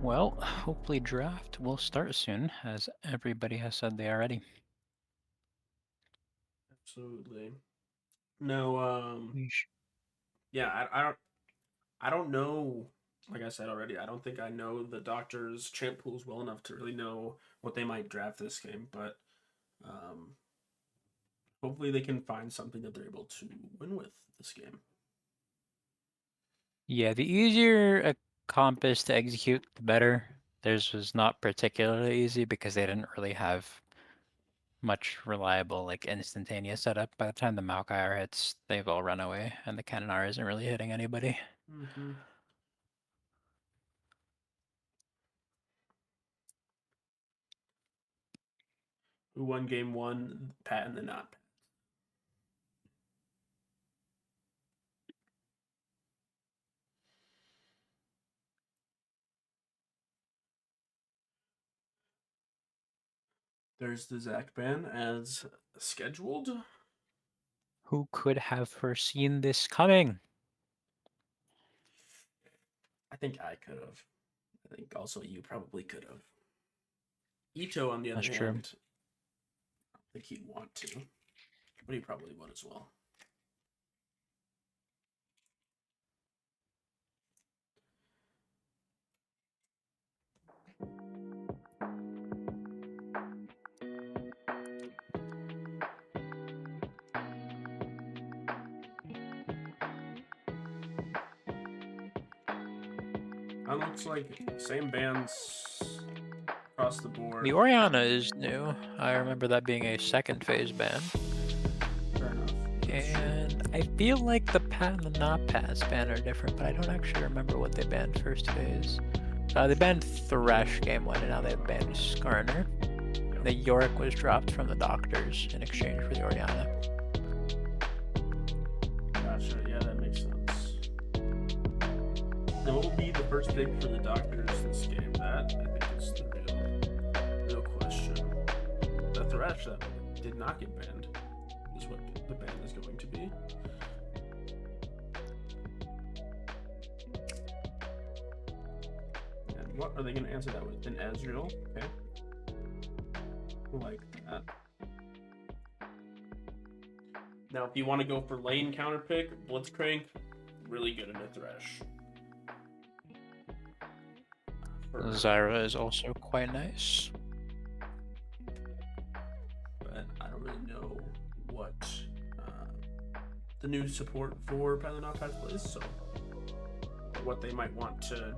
Well, hopefully draft will start soon, as everybody has said they are ready. Absolutely. No, Yeesh. yeah, I don't know. Like I said already, I don't think I know the Doctors' champ pools well enough to really know what they might draft this game. But um, hopefully, they can find something that they're able to win with this game. Yeah, the easier a comp is to execute, the better. Theirs was not particularly easy because they didn't really have much reliable, like instantaneous setup. By the time the Maokai hits, they've all run away, and the Cannonar isn't really hitting anybody. Mm-hmm. Who won game one? Pat and the not Pat. There's the Zach ban as scheduled. Who could have foreseen this coming? I think I could have. I think also you probably could have. Ito, on the other That's true. hand, I don't think he'd want to, but he probably would as well. That looks like same bands across the board. The Orianna is new. I remember that being a second phase ban. Fair enough. That's true. And I feel like the Pat and the not Pat's ban are different, but I don't actually remember what they banned first phase. They banned Thresh game one, and now they've banned Skarner. The Yorick was dropped from the Doctors in exchange for the Orianna. Gotcha. Yeah, that makes sense. Now, what will be the first pick for the Doctors this game? That I think is the real question. The Thresh that did not get banned is what the ban is going to be. And what are they going to answer that with? An Ezreal? Okay. Like that. Now, if you want to go for lane counter pick, Blitzcrank, really good in a Thresh. Zyra is also quite nice. But I don't really know what the new support for Paladin has plays, so what they might want to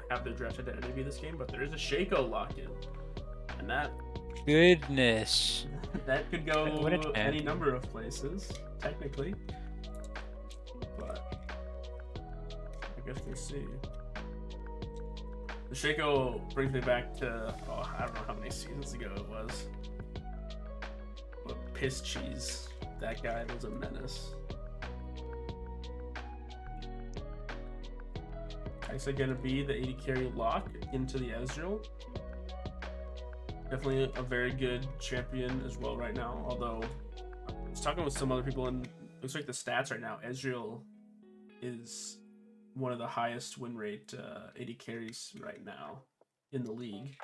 have their drafted at NAV this game. But there is a Shaco lock-in, and that Goodness. that could go What a any champ. number of places, technically. But I guess we'll see. The Shaco brings me back to, I don't know how many seasons ago it was. But Piss Cheese, that guy was a menace. Kaisa gonna be the 80 carry lock into the Ezreal. Definitely a very good champion as well right now. Although I was talking with some other people, and looks like the stats right now, Ezreal is one of the highest win rate 80 carries right now in the league.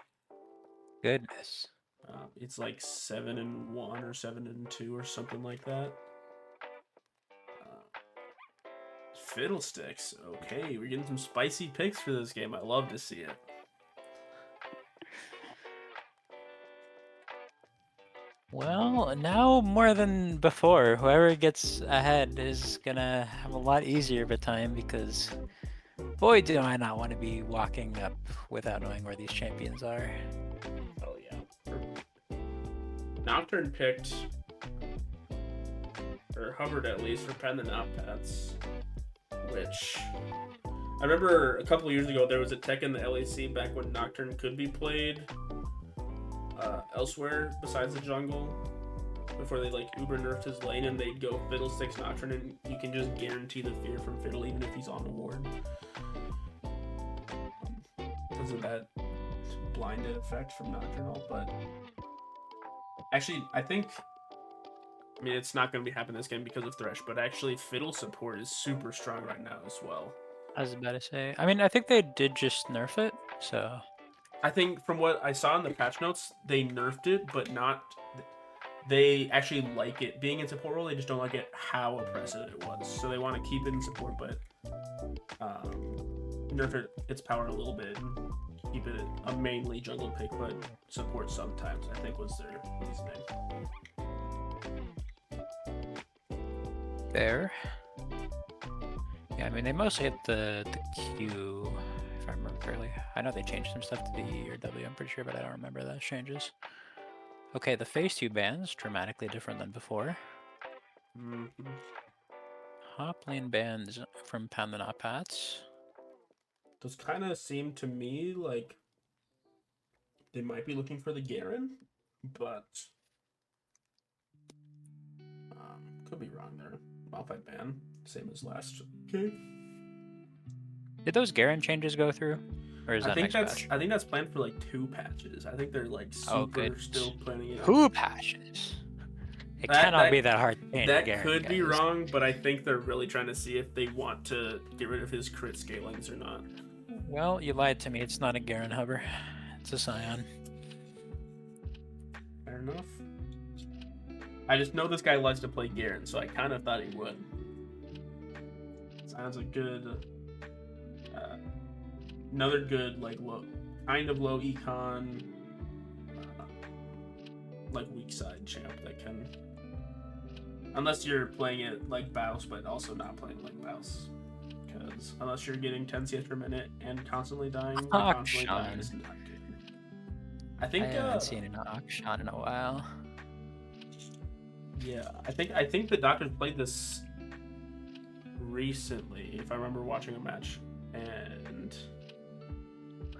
Goodness. It's like 7-1 or 7-2 or something like that. Fiddlesticks. Okay, we're getting some spicy picks for this game. I love to see it. Well, now more than before, whoever gets ahead is gonna have a lot easier of a time because boy, do I not want to be walking up without knowing where these champions are. Oh yeah. Nocturne picked, or hovered at least, for Pen the Not Pets, which I remember a couple years ago there was a tech in the LAC back when Nocturne could be played elsewhere besides the jungle before they like uber nerfed his lane, and they'd go Fiddlesticks Nocturne, and you can just guarantee the fear from Fiddle even if he's on the ward because of that blinded effect from Nocturnal. But actually, I mean, it's not going to be happening this game because of Thresh, but actually Fiddle support is super strong right now as well. I was about to say. I mean, I think they did just nerf it, So I think from what I saw in the patch notes, they nerfed it, but not. They actually like it being in support role. They just don't like it how oppressive it was. So they want to keep it in support, but nerf its power a little bit and keep it a mainly jungle pick, but support sometimes. I think was their reasoning. there. Yeah, I mean they mostly hit the Q, if I remember correctly. I know they changed some stuff to the E or W, I'm pretty sure, but I don't remember those changes. Okay, the phase 2 bans, dramatically different than before. Mm-hmm. Hop lane bans from Pound the Not Pats. Those kind of seem to me like they might be looking for the Garen, but could be wrong there. Modified ban, same as last. Okay. Did those Garen changes go through? Or is I that think next that's patch? I think that's planned for like 2 patches. I think they're like super good. still planning it. 2 patches? It That- cannot that- be that hard to change That Garen, could be guys. wrong, but I think they're really trying to see if they want to get rid of his crit scalings or not. Well, you lied to me. It's not a Garen hover. It's a Scion. Fair enough. I just know this guy likes to play Garen, so I kind of thought he would. Sounds a good, another good like low, kind of low econ, like weak side champ that can, unless you're playing it like Baus, but also not playing like Baus, because unless you're getting 10 CS per minute and constantly dying, constantly dying is not good. I think I haven't seen an Akshan in a while. Yeah, I think the Doctors played this recently, if I remember watching a match, and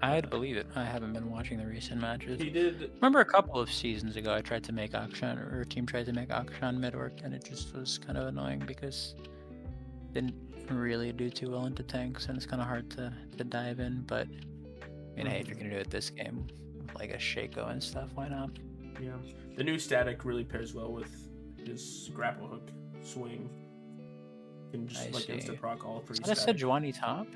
I'd believe it. I haven't been watching the recent matches. he did. Remember a couple of seasons ago, I tried to make Akshan, or team tried to make Akshan mid work, and it just was kind of annoying because it didn't really do too well into tanks, and it's kind of hard to dive in. But I mean, hey, if you're gonna do it this game, with like a Shaco and stuff, why not? Yeah, the new static really pairs well with his grapple hook swing. You can just like instant proc all 3 Is that a static. Sejuani top?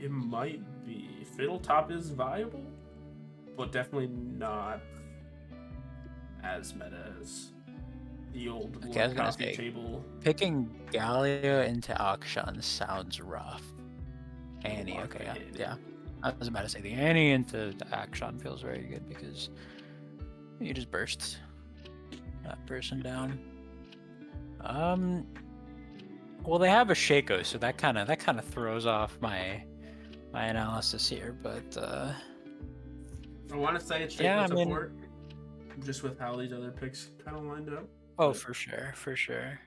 It might be. Fiddle top is viable, but definitely not as meta as the old Okay, I was gonna coffee say, table. picking Galio into Akshan sounds rough. Annie, okay, yeah. I was about to say the Annie into the Akshan feels very good because you just burst that person down. Well, they have a Shaco, so that kind of throws off my analysis here, but I want to say it's yeah, Shaco support, just with how these other picks kind of lined up. Oh, but... for sure.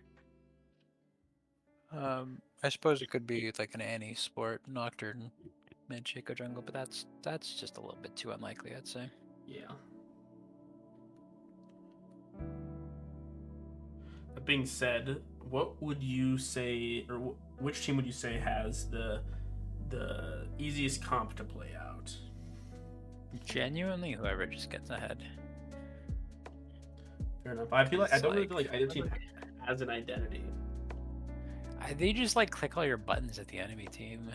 I suppose it could be like an Annie sport Nocturne mid Shaco jungle, but that's just a little bit too unlikely, I'd say. Yeah. That being said, what would you say, or which team would you say has the easiest comp to play out? Genuinely, whoever just gets ahead. Fair enough. I feel like I It's don't really feel like either team has an identity. They just like click all your buttons at the enemy team.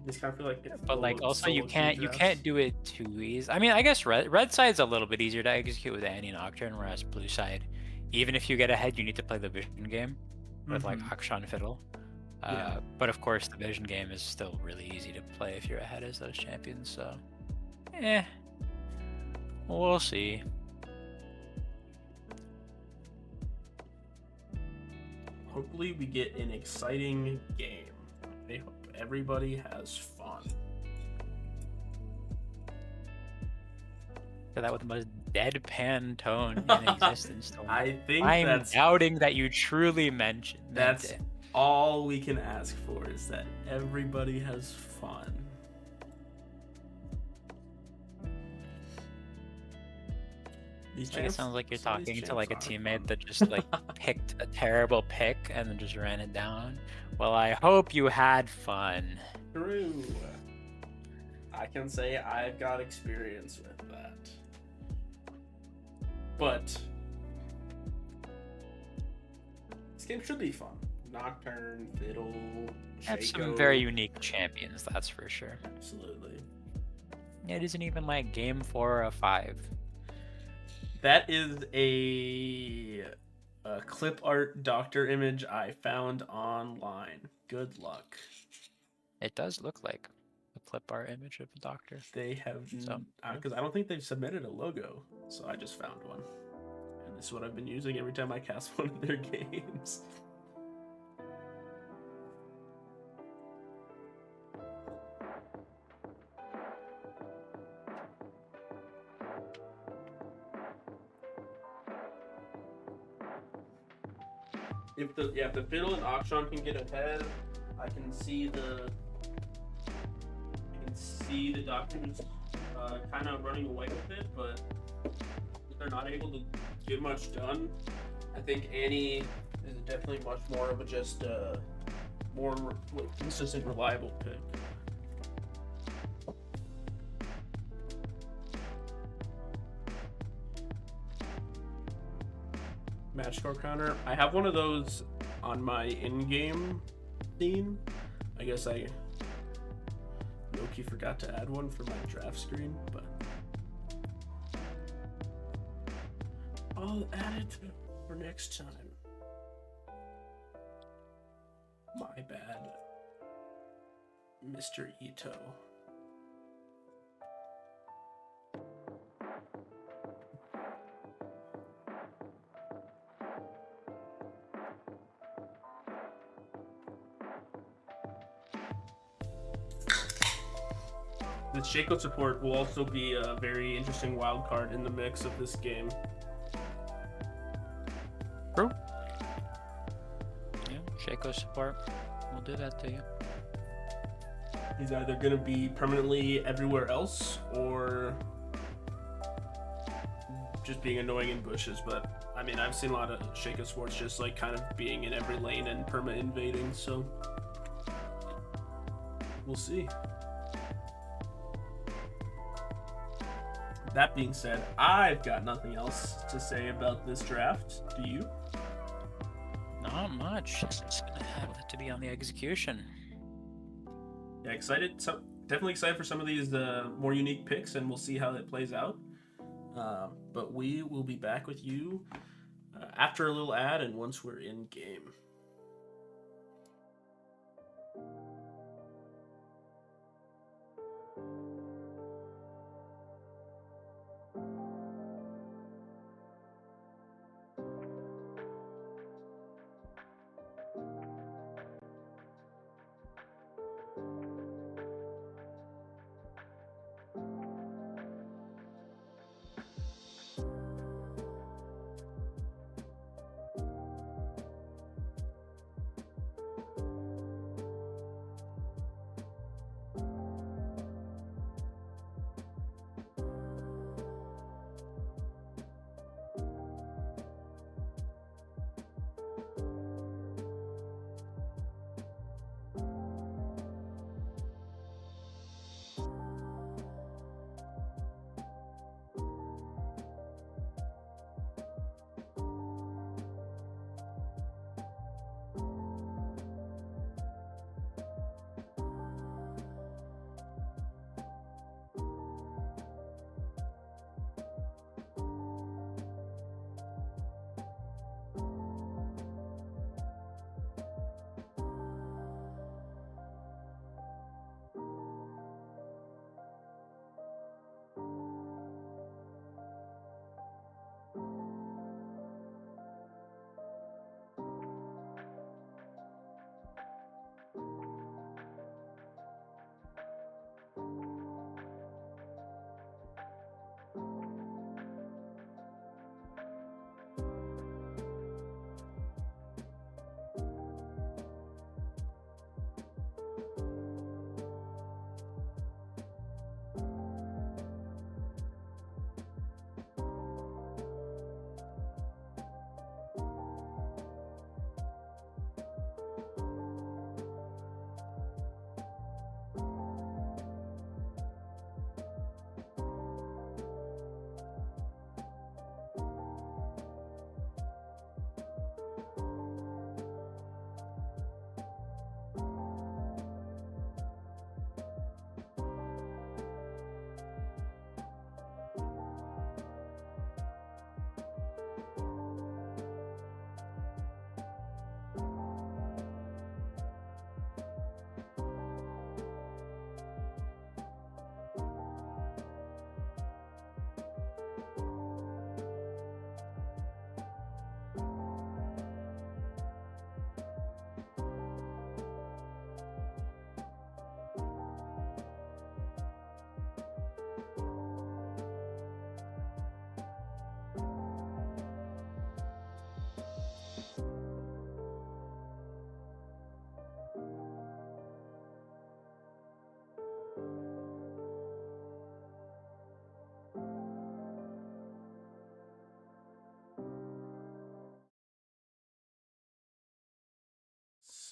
Just kind of feel like it's But like also you can't DPS. do it too easy. I mean, I guess red side's a little bit easier to execute with Annie Nocturne, whereas blue side, even if you get ahead, you need to play the vision game with like Akshan Fiddle. Yeah. But of course, the vision game is still really easy to play if you're ahead as those champions. So, we'll see. Hopefully, we get an exciting game. I hope everybody has fun. So that with the most deadpan tone in existence. I think I'm doubting that you truly meant that's it. all we can ask for is that everybody has fun. It sounds like you're talking to like a teammate that just like picked a terrible pick and then just ran it down. Well, I hope you had fun. True. I can say I've got experience with that. But this game should be fun. Nocturne, Fiddle, Have some Shaco. very unique champions, that's for sure. Absolutely. It isn't even like game 4 or 5. That is a clip art doctor image I found online. Good luck. It does look like a clip art image of a doctor. They have, So, because I don't think they've submitted a logo, so I just found one. And this is what I've been using every time I cast one of their games. If the Fiddle and Oxron can get ahead, I can see the doctors kind of running away with it, but if they're not able to get much done, I think Annie is definitely much more of a just more consistent, reliable pick. Match score counter. I have one of those on my in-game theme. I guess I low-key forgot to add one for my draft screen, but I'll add it for next time. My bad, Mr. Ito. The Shaco support will also be a very interesting wild card in the mix of this game. True. Yeah, Shaco support. We'll do that to you. He's either going to be permanently everywhere else or just being annoying in bushes. But I mean, I've seen a lot of Shaco supports just like kind of being in every lane and perma invading. So we'll see. That being said, I've got nothing else to say about this draft. Do you? Not much. It's gonna have to be on the execution. Yeah, excited. So definitely excited for some of these more unique picks, and we'll see how it plays out. But we will be back with you after a little ad and once we're in game.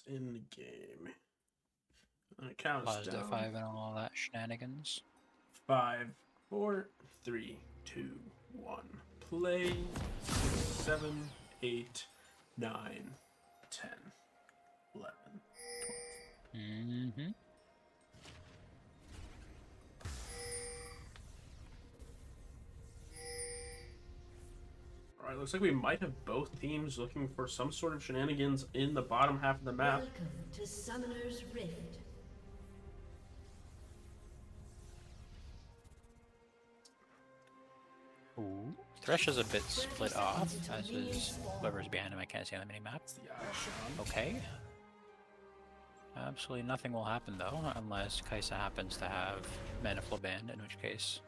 in the game. On a count Pause down. at 5 and all that shenanigans. 5, 4, 3, 2, 1. Play. 7, 8, 9, 10, 11, 12. Mm-hmm. Alright, looks like we might have both teams looking for some sort of shenanigans in the bottom half of the map. Welcome to Summoner's Rift. Ooh. Thresh is a bit split off, as is whoever's behind him. I can't see on the mini-map. It's the Akshan. Okay. Absolutely nothing will happen though, unless Kaisa happens to have Mana Flow Band, in which case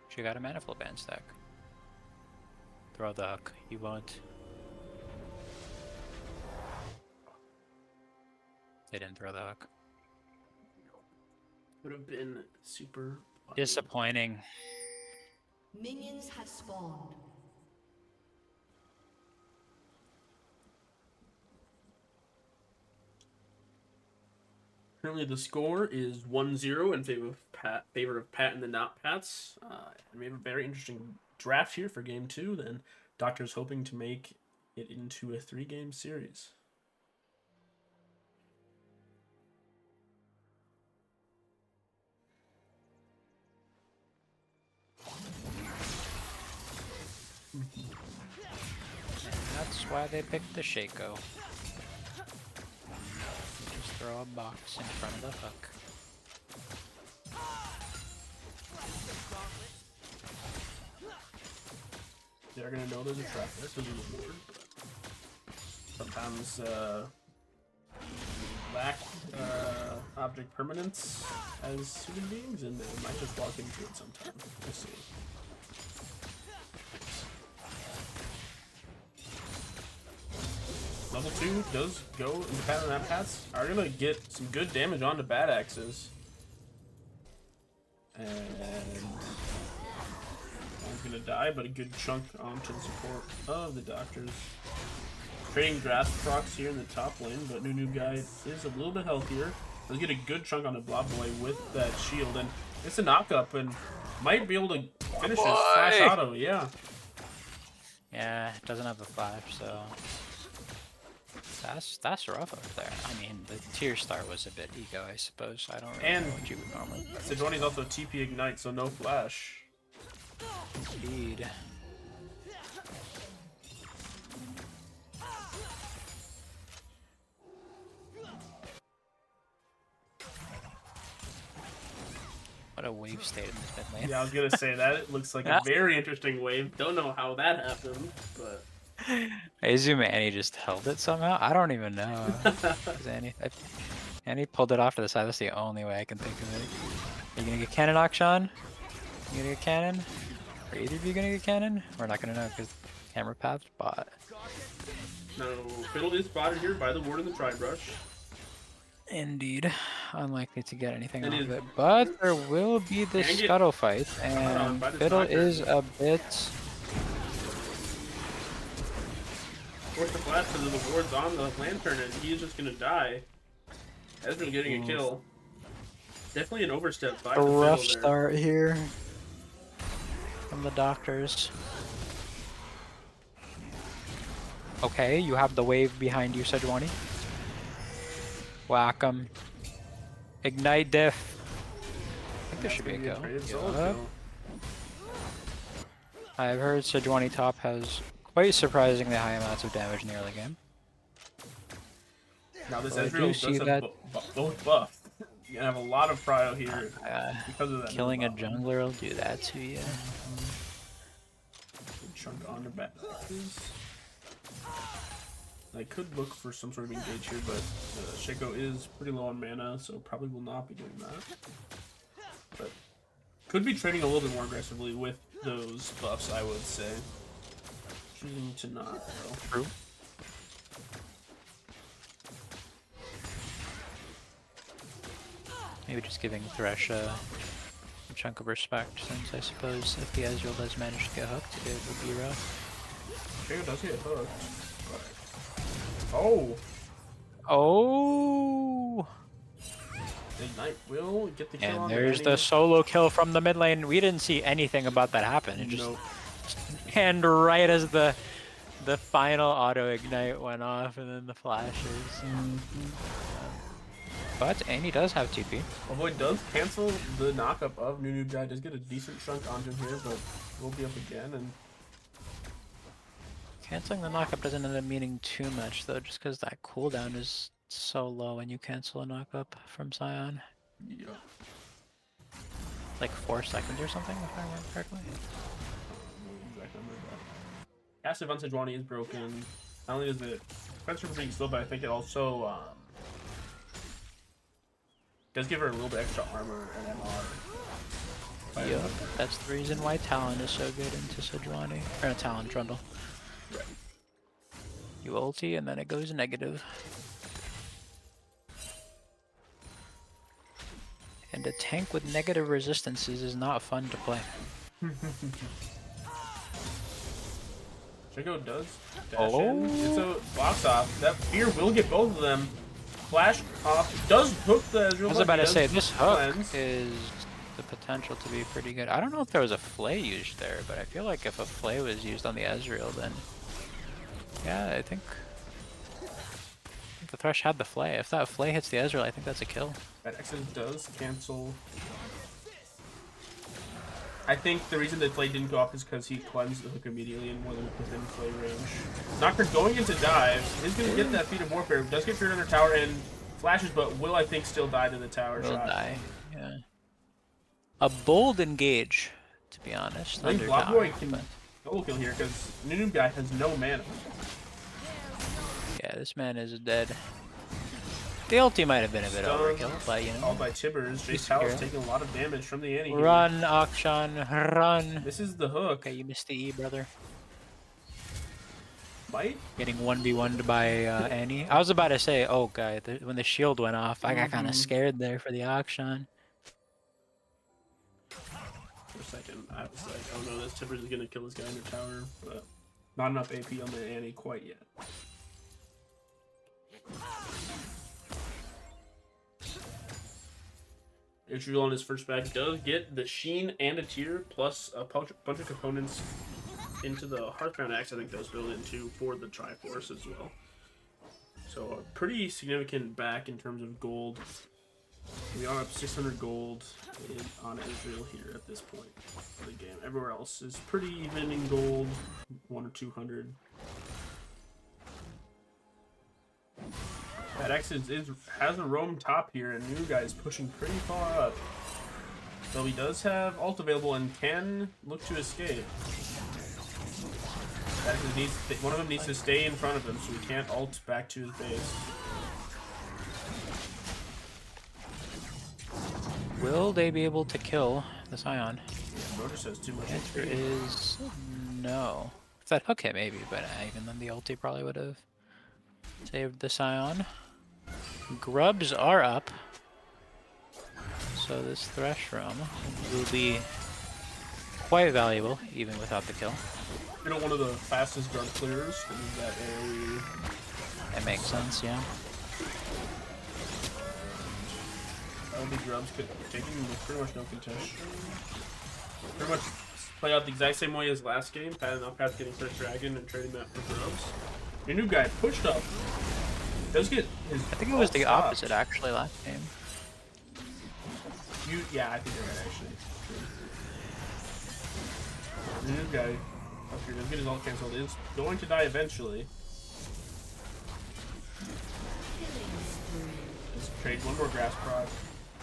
she got a Mana Flow Band stack. Throw the hook. He won't. They didn't throw the hook. Would have been super funny. Disappointing. Minions have spawned. Currently, the score is 1-0 in favor of Pat and the Not Pats. And we have a very interesting draft here for Game 2. Then Doctor's hoping to make it into a 3-game series. And that's why they picked the Shaco. Just throw a box in front of the hook. They're gonna know there's a trap there because of the board. Sometimes lack object permanence as human beings, and they might just walk into it sometime. We'll see. Level 2 does go into Pat and Pats. Are gonna get some good damage onto Bad Axes. And one's gonna die, but a good chunk onto the support of the Doctors. Trading Grasp procs here in the top lane, but New guy is a little bit healthier. Let's get a good chunk on the Blob Boy with that shield, and it's a knock-up, and might be able to finish his flash auto, yeah. Yeah, it doesn't have the flash, so that's rough up there. I mean, the tier start was a bit ego, I suppose. I don't really know what you would normally. Sejuani's also TP Ignite, so no flash. Indeed. What a wave state in this mid lane. Yeah, I was gonna say that. It looks like a very interesting wave. Don't know how that happened, but I assume Annie just held it somehow. I don't even know. Annie pulled it off to the side. That's the only way I can think of it. Are you gonna get cannon, Akshan? You gonna get cannon? Are either of you gonna get cannon? We're not gonna know because camera path's bot. no. Fiddle is spotted here by the ward and the Tri-Brush. Indeed. Unlikely to get anything It off is- of it. But there will be this Can get- scuttle fight, and by the Fiddle sniper. is a bit... Force the flash because of the ward's on the lantern, and he's just gonna die. Ezreal getting a kill. Definitely an overstep by A the rough Fiddle there. start here from the Doctors. Okay, you have the wave behind you, Sejuani. Whack 'em. Ignite diff. I think there should be a kill. Traded solo Yup. kill. I've heard Sejuani top has quite surprisingly high amounts of damage in the early game. Now this Well, I do Ezreal see does that- have both buffs. You have a lot of prio here because of that. Killing a buff. jungler will do that to you. Good chunk on the back. I could look for some sort of engage here, but Shaco is pretty low on mana, so probably will not be doing that. But could be trading a little bit more aggressively with those buffs, I would say. Choosing to not, though. True. Maybe just giving Thresh a chunk of respect, since I suppose if the Ezreal does manage to get hooked, it would be rough. Shaco does get hooked. But... Oh! Oh, Ignite will get the kill and on there's Annie. the solo kill from the mid lane. We didn't see anything about that happen. It just Nope. and right as the final auto ignite went off, and then the flashes. But Annie does have TP. Although it does cancel the knockup of New Guy. Does get a decent chunk onto him here, but we'll be up again. And Canceling the knockup doesn't end up meaning too much though, just because that cooldown is so low when you cancel a knockup from Scion. yeah. Like 4 seconds or something, if I remember correctly. Exactly remember that. Passive on Sejuani is broken. Not only is it Spencer for being slow, but I think it also does give her a little bit extra armor and MR. Yup, that's the reason why Talon is so good into Sejuani. Or Talon, Trundle. Right. You ulti and then it goes negative. And a tank with negative resistances is not fun to play. Draco does dash in. It's a box off. That fear will get both of them. Flash off. Does hook the Ezreal. I was about to say, this hook cleanse. is the potential to be pretty good. I don't know if there was a flay used there, but I feel like if a flay was used on the Ezreal, then yeah, I think the Thresh had the flay. If that flay hits the Ezreal, I think that's a kill. That exit does cancel. I think the reason that Flay didn't go off is because he cleansed the hook immediately and wasn't within Flay range. Knocker going into dive. He's going to get that Feat of Warfare. Does get feared under tower and flashes, but will, I think, still die to the tower Will shot. die, yeah. A bold engage, to be honest. I think under Block tower, Boy can but solo kill here because Nunu guy has no mana. yeah, this man is dead. The ulti might have been a bit Stun, overkill, but you All know. by Tibbers. Jace He's Tal's here. taking a lot of damage from the Annie here. Run, Akshan, run. This is the hook. Okay, you missed the E, brother. Might? Getting 1v1'd by Annie. I was about to say, oh, guy, when the shield went off, I got kind of scared there for the Akshan. For a second, I was like, oh no, this Tibbers is going to kill this guy in the tower. But not enough AP on the Annie quite yet. Israel on his first back does get the Sheen and a Tear plus a bunch of components into the Hearthbound Axe. I think that was built into for the Triforce as well. So a pretty significant back in terms of gold. We are up 600 gold on Israel here at this point of the game. Everywhere else is pretty even in gold, 1 or 200. That X has a roam top here, and New Guy is pushing pretty far up. So he does have ult available and can look to escape. One of them needs to stay in front of him, so he can't ult back to his base. Will they be able to kill the Scion? Yeah, Roger says too much. Answer HP. is no. If that hook hit, maybe, but even then the ulti probably would have saved the Scion. Grubs are up. So this Thresh Realm will be quite valuable, even without the kill. You know, one of the fastest grub clearers is that AoE. That makes sense, yeah. LB grubs could taking with pretty much no contest. Pretty much play out the exact same way as last game. Pat and Path getting first dragon and trading that for grubs. Your new guy pushed up. Does get his. I think it was the stopped. opposite actually last game. Yeah, I think you're right actually. The new guy up here does get his ult cancelled. Is going to die eventually. Let's trade one more grass prod.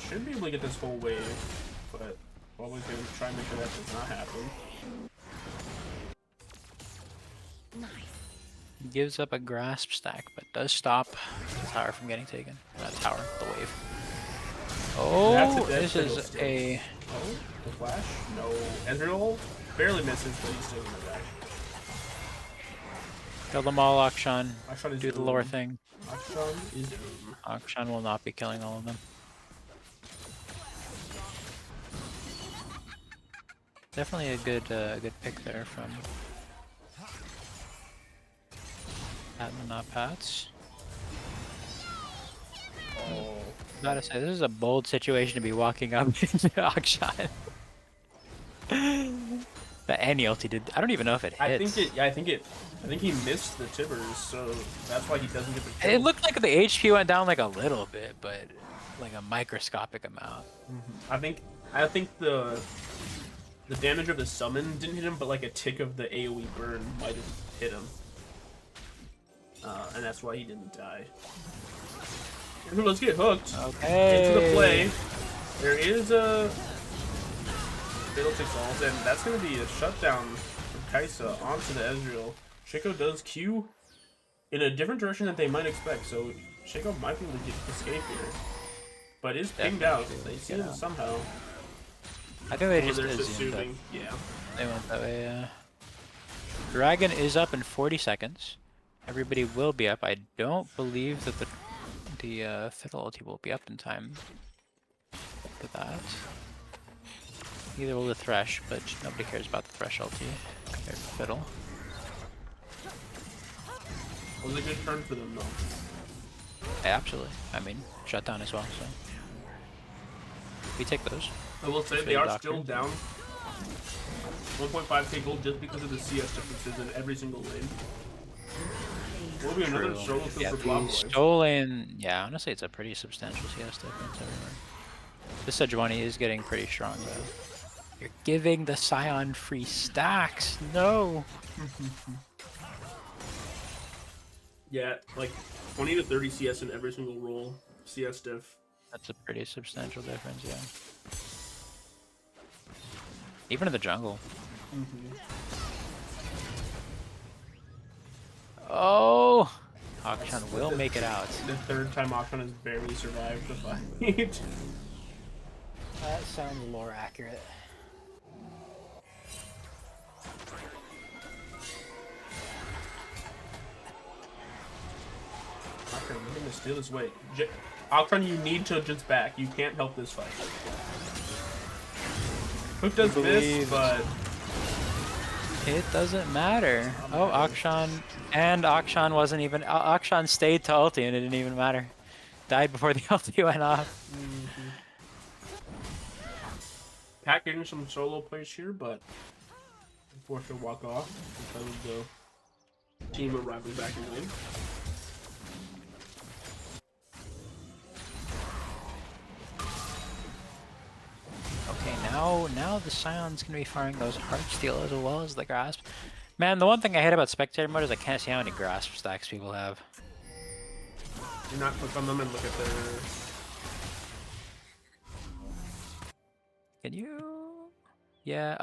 Should be able to get this whole wave, but always going to try and make sure that does not happen. Gives up a grasp stack, but does stop the tower from getting taken. Not tower, the wave. Oh, That's a dead this fiddle is still. a Oh, the flash? No. Ezreal barely misses, but he's still gonna die. kill them all, Akshan. Akshan is Do the doomed. lore thing. Akshan is doomed. Akshan will not be killing all of them. Definitely a good pick there from Pat and not Pats. Gotta say, this is a bold situation to be walking up into Akshan. The any ulti did. I don't even know if it hits. I think he missed the Tibbers, so that's why he doesn't get the kill. It looked like the HP went down like a little bit, but like a microscopic amount. I think the damage of the summon didn't hit him, but like a tick of the AoE burn might have hit him. And that's why he didn't die. And let's get hooked. Okay. Into the play. There is a Fiddlesticks ult, and that's going to be a shutdown from Kaisa onto the Ezreal. Shaco does Q in a different direction than they might expect, so Shaco might be able to escape here. But is pinged out. They see him somehow. I think they Or just they're assumed that assuming. Yeah. they went that way, yeah. Dragon is up in 40 seconds. Everybody will be up. I don't believe that the Fiddle ulti will be up in time for that. Neither will the Thresh, but nobody cares about the Thresh ulti compared to Fiddle. Was a good turn for them, though. Yeah, absolutely. I mean, shutdown as well, so. We take those. I will say they are still down 1.5k gold just because of the CS differences in every single lane. Will be another solo kill for Flop Boys. Stolen, yeah, honestly, it's a pretty substantial CS difference everywhere. This Sejuani is getting pretty strong, though. You're giving the Scion free stacks. No. Yeah, like 20 to 30 CS in every single role. CS diff. That's a pretty substantial difference, yeah. Even in the jungle. Oh! Akshan will make it out. The third time Akshan has barely survived the fight. That sounds more accurate. Akshan, you're gonna steal this weight. Akshan, you need Children's back. You can't help this fight. Hook does miss, but it doesn't matter. Oh, Akshan wasn't even. Akshan stayed to ulti and it didn't even matter. Died before the ulti went off. Pat getting some solo plays here, but forced to walk off because of the team arriving back in lane. Okay, now the Scion's gonna be firing those Heartsteel as well as the Grasp. Man, the one thing I hate about Spectator mode is I can't see how many Grasp stacks people have. Do not click on them and look at their... Can you? Yeah,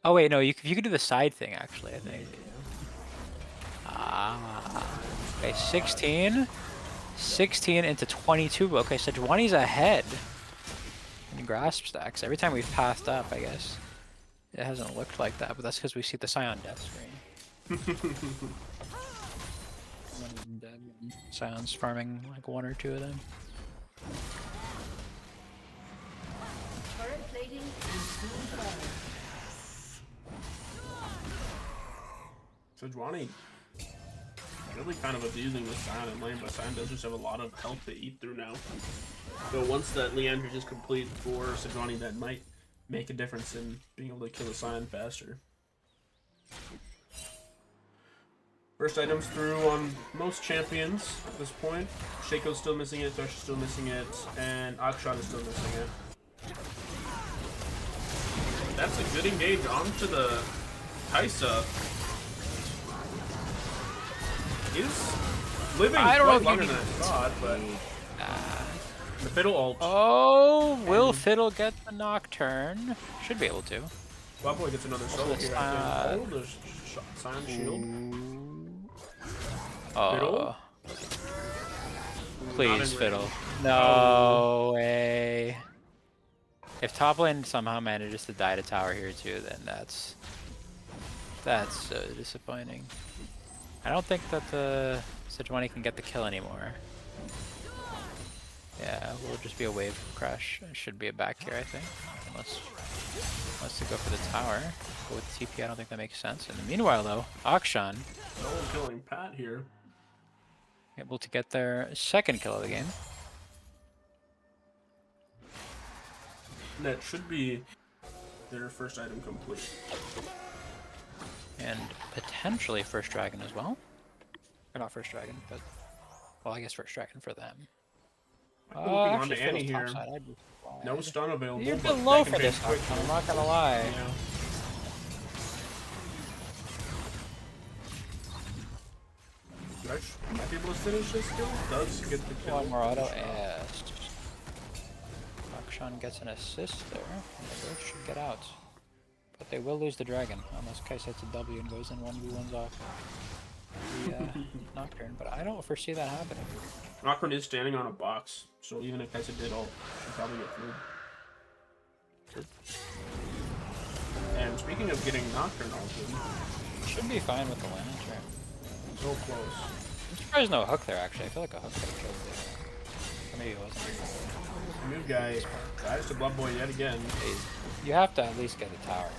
oh wait, no, you could do the side thing actually, I think. Okay, 16 into 22. Okay, so Sejuani's ahead in Grasp stacks. Every time we've passed up, I guess. It hasn't looked like that, but that's because we see the Scion death screen. Scion's farming like one or two of them. Turret plating is soon falling. Sejuani really kind of abusing the Scion in lane, but Scion does just have a lot of health to eat through now. So once that Leandric is complete for Sejuani, that might make a difference in being able to kill the Scion faster. First items through on most champions at this point. Shaco's still missing it, Thresh is still missing it, and Akshan is still missing it. That's a good engage onto the Kaisa. He's living I don't know if quite longer you than I thought, but the Fiddle ult. Oh, will Fiddle get the Nocturne? Should be able to. Flop Boy gets another solo here, I think. Oh, the Scion shield. Fiddle? Please, Fiddle. No way. If top lane somehow manages to die to tower here too, then that's so disappointing. I don't think that the Sejuani can get the kill anymore. Yeah, will just be a wave crash. It should be a back here, I think. Unless to go for the tower. But with TP, I don't think that makes sense. And meanwhile, though, Akshan Solo killing Pat here. able to get their second kill of the game. that should be their first item complete. And potentially first dragon as well. Or not first dragon, but well, I guess first dragon for them. Looking on Actually, to if it Annie was here. topside, I'd be surprised. No stun available. You're a but bit low that can for this finish option, I'm quickly. not gonna lie. Yeah. Might be able to finish this kill. Does get the kill. One more auto assist. Akshan gets an assist there, and they both should get out. But they will lose the dragon, unless Kais hits a W and goes in 1v1s off the Nocturne, but I don't foresee that happening. Nocturne is standing on a box, so even if Kaisa did ult, she'd probably get through. And speaking of getting Nocturne ulted, Should be fine with the lantern. so close. I'm surprised no hook there, actually. I feel like a hook could have killed it. Or maybe it wasn't. New guy tries to Blood Boy yet again. You have to at least get the tower.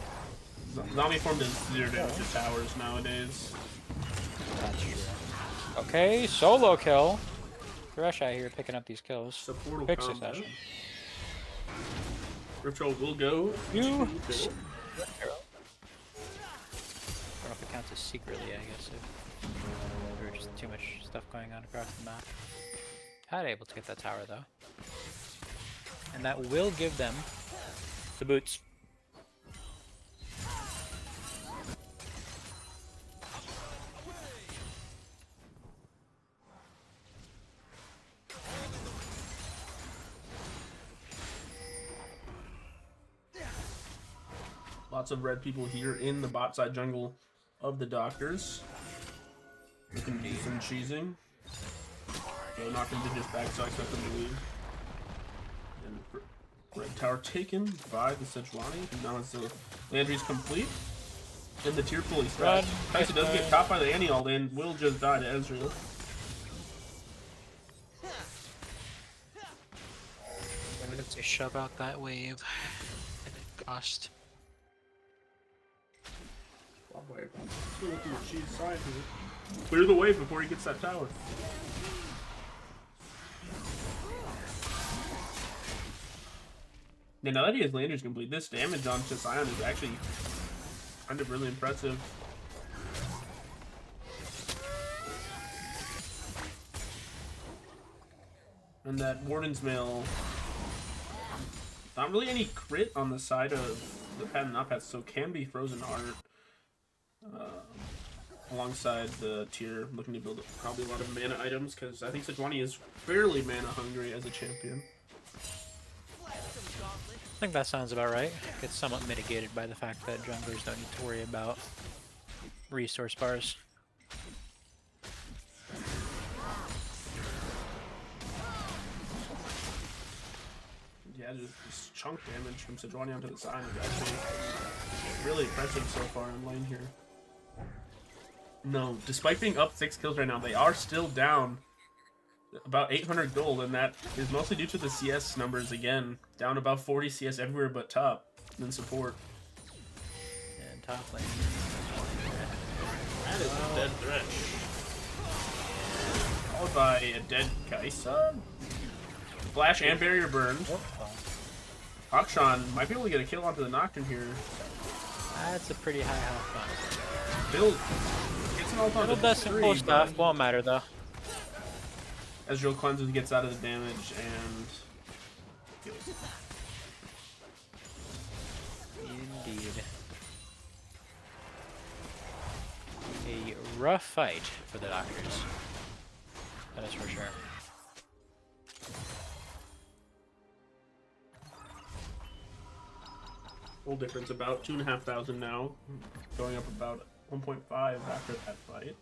Zombie form does 0 damage to towers nowadays. That's true. Okay, solo kill. Thresh out here picking up these kills. Supportal Quick combo. succession. Ritual will go. You. I to don't know if it counts as secretly, I guess. If there was just too much stuff going on across the map. Had able to get that tower though. And that will give them the boots. Lots of red people here in the bot side jungle of the Doctors. We can do some cheesing. So Nocturne did just back, so I expect them to leave. And red tower taken by the Sejuani. Now it's the Landry's complete. And the tier fully stacked. Kaisa does get caught by the Annie ult and will just die to Ezreal. I'm gonna say shove out that wave. And it cost. Clear the wave before he gets that tower. Yeah, now that he has Landers complete, this damage on Sion is actually kind of really impressive. And that Warden's Mail, not really any crit on the side of the Pat and Not Pat, so can be Frozen Art. Alongside the tier, looking to build probably a lot of mana items, because I think Sejuani is fairly mana hungry as a champion. I think that sounds about right. It's somewhat mitigated by the fact that junglers don't need to worry about resource bars. Yeah, just this chunk damage from Sejuani onto the side is actually really impressive so far in lane here. No, despite being up 6 kills right now, they are still down about 800 gold, and that is mostly due to the CS numbers again. Down about 40 CS everywhere but top, and support. And top lane. That is a dead Thresh. Followed by a dead Kaisa. Flash and barrier burn. Akshan might be able to get a kill onto the Nocturne here. That's a pretty high health box. Build. Gets an ult onto Little does some cool 3, stuff, but won't matter though. Ezreal cleanses, gets out of the damage, and kills. Indeed. A rough fight for the Doctors. That is for sure. Full difference, about 2,500 now, going up about 1.5 after that fight.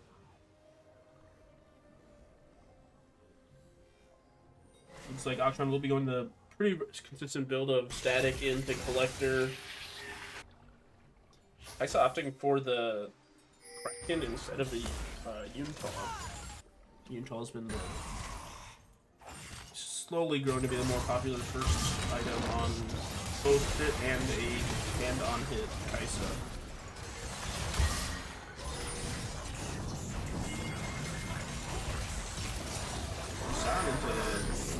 Looks like Akshan will be going the pretty consistent build of static into collector. I saw opting for the Kraken instead of the Yuntal. Yuntal has been slowly grown to be the more popular first item on both hit and on hit Kaisa. Sound into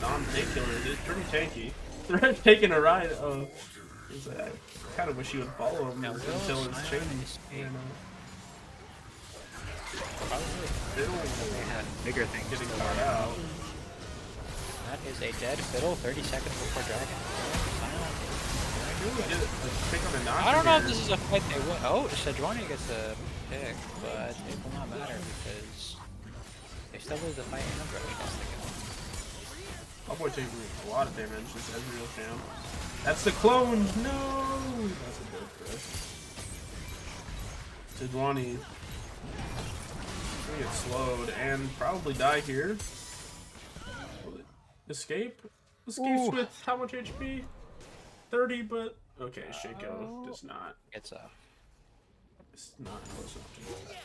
non-tank killer, it is pretty tanky. They're taking a ride. Oh, he's like, I kind of wish he would follow him Now, until Will his Simon chain. is You know, Probably fiddle they had bigger things getting to caught worry about. out. That is a dead fiddle. 30 seconds before dragon. Really get a pick on a knock. I don't know if here. this is a fight they win. Oh, Sejuani gets a pick, but it will not matter because they still lose the fight and dragon gets the kill. My boy taking a lot of damage. This Ezreal champ. That's the clone. No, that's a dead crush. Sejuani gonna get slowed and probably die here. Will it escape? Escapes Ooh. with how much HP? 30, but okay. Shaco does not. It's a It's not close enough to get that.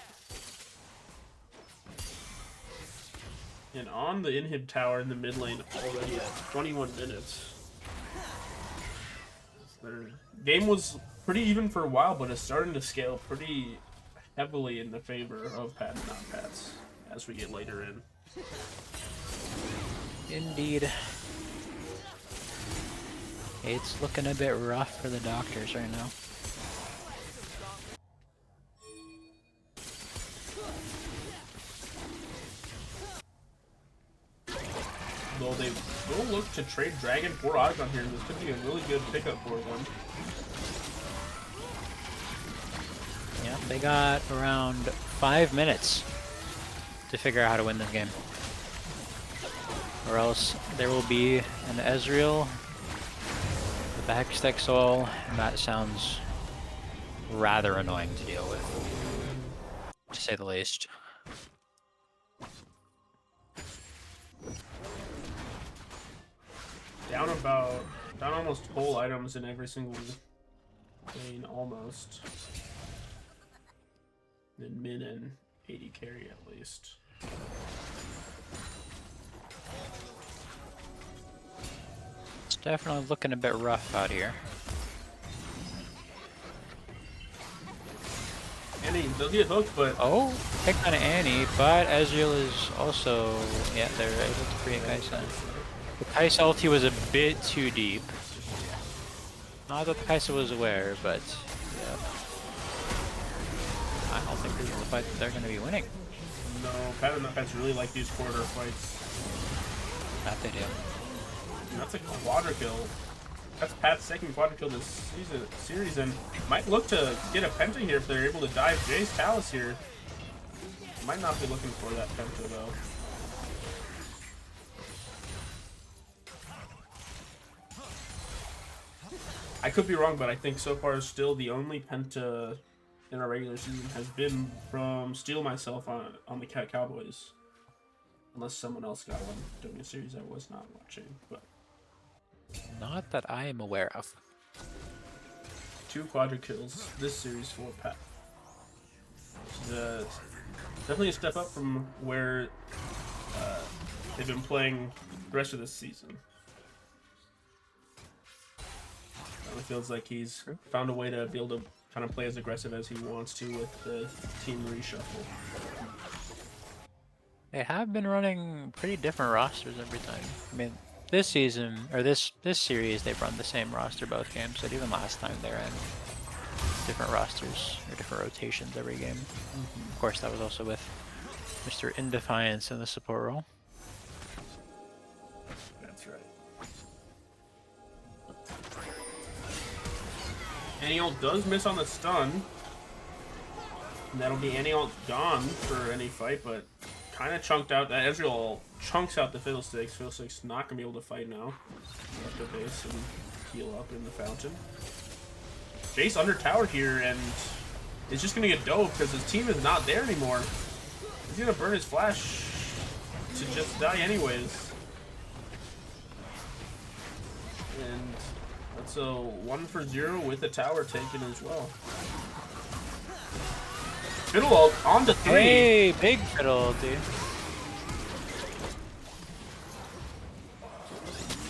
And on the inhib tower in the mid lane already at 21 minutes. Their game was pretty even for a while, but it's starting to scale pretty heavily in the favor of Pat and not Pats as we get later in. indeed. It's looking a bit rough for the doctors right now. Though they will look to trade Dragon for Ogden here, this could be a really good pickup for them. Yeah, they got around 5 minutes to figure out how to win this game. Or else there will be an Ezreal, the backstack soul, and that sounds rather annoying to deal with, to say the least. Down almost whole items in every single lane, almost. In mid and 80 carry at least. It's definitely looking a bit rough out here. Annie does get hooked, but Oh, pick on Annie, but Ezreal is also, yeah, they're able to free Kaisa. The Kaisa ulti was a bit too deep. Not that the Kaisa was aware, but yeah. I don't think this is the fight that they're going to be winning. no, Pat and Pets really like these corridor fights. That they do. And that's a quadra kill. That's Pat's second quadra kill this series, and might look to get a penta here if they're able to dive Jay's Talus here. Might not be looking for that penta though. I could be wrong, but I think so far still the only penta in our regular season has been from Steal Myself on the Cat Cowboys. Unless someone else got one during a series I was not watching, but Not that I am aware of. 2 quadra kills this series for Pat. Definitely a step up from where they've been playing the rest of this season. It feels like he's found a way to be able to kind of play as aggressive as he wants to with the team reshuffle. They have been running pretty different rosters every time. I mean, this season, or this series, they've run the same roster both games, but even last time they ran different rosters, or different rotations every game. Of course, that was also with Mr. Indefiance in the support role. That's right. Annie-ult does miss on the stun. And that'll be Annie-ult gone for any fight, but kind of chunked out. That Ezreal chunks out the Fiddlesticks. Fiddlesticks not going to be able to fight now. Left to base and heal up in the fountain. Jace under tower here, and is just going to get dove because his team is not there anymore. He's going to burn his flash to just die anyways. And that's a 1-for-0 with a tower taken as well. Fiddle ult on the 3. Hey, big fiddle, dude.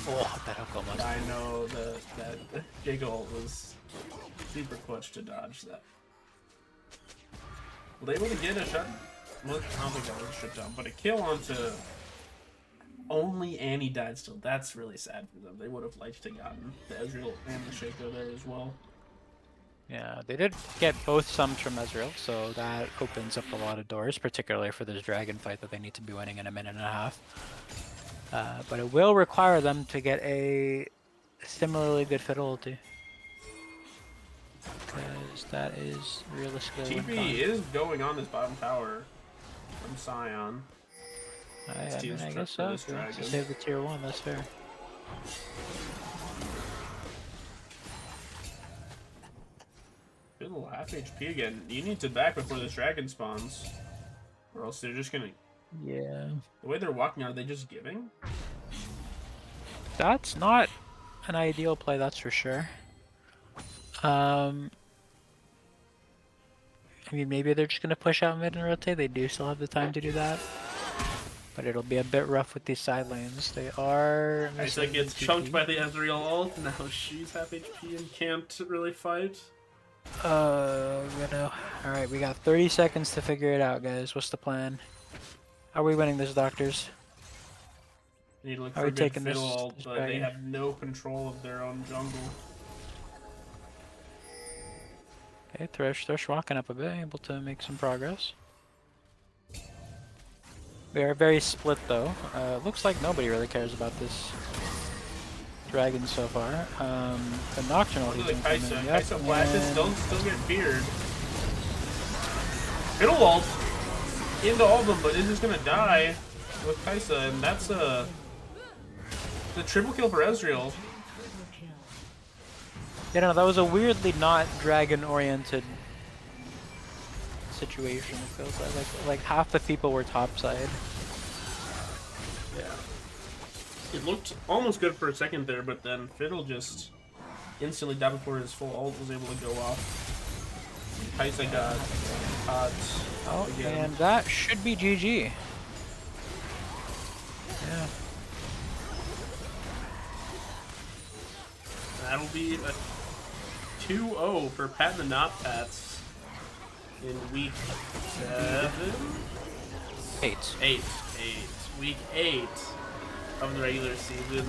Oh, that hook almost. I know that Jiggle was super clutch to dodge that. Were they able to get a shut? Well, I don't think that was a shutdown, but a kill onto Only Annie died still. That's really sad for them. They would have liked to gotten the Ezreal and the Shaco there as well. Yeah, they did get both sums from Ezreal, so that opens up a lot of doors, particularly for this dragon fight that they need to be winning in a minute and a half. But it will require them to get a similarly good Fiddle ulti. Because that is realistically TP is going on this bottom tower from Scion. I Team's mean, I prep guess for so. this If you want to dragon. save the tier 1, that's fair. Fiddle half HP again. You need to back before this dragon spawns. Or else they're just gonna... Yeah. The way they're walking, are they just giving? That's not an ideal play, that's for sure. I mean, maybe they're just going to push out mid and rotate. They do still have the time to do that. But it'll be a bit rough with these side lanes. They are... Isa gets chunked by the Ezreal ult. Now she's half HP and can't really fight. Alright, we got 30 seconds to figure it out, guys. What's the plan? How are we winning this, doctors? They need to look Are for we a good taking Fiddle this ult, but they dragon? have no control of their own jungle. Okay, Thresh walking up a bit, able to make some progress. They are very split though. Looks like nobody really cares about this dragon so far. The Nocturnal Look he's at incoming. Kaisa. Yep, Kaisa flashes, and- don't still get feared. Fiddle ult into all of them, but is just gonna die with Kaisa, and that's the triple kill for Ezreal. Yeah, no, that was a weirdly not dragon-oriented situation. It feels like half the people were topside. Yeah. It looked almost good for a second there, but then Fiddle just instantly died before his full ult was able to go off. Kaisa got caught again. And that should be GG. Yeah. That'll be a 2-0 for Pat and the Not Pats in week 7? 8. 8. Week 8 of the regular season.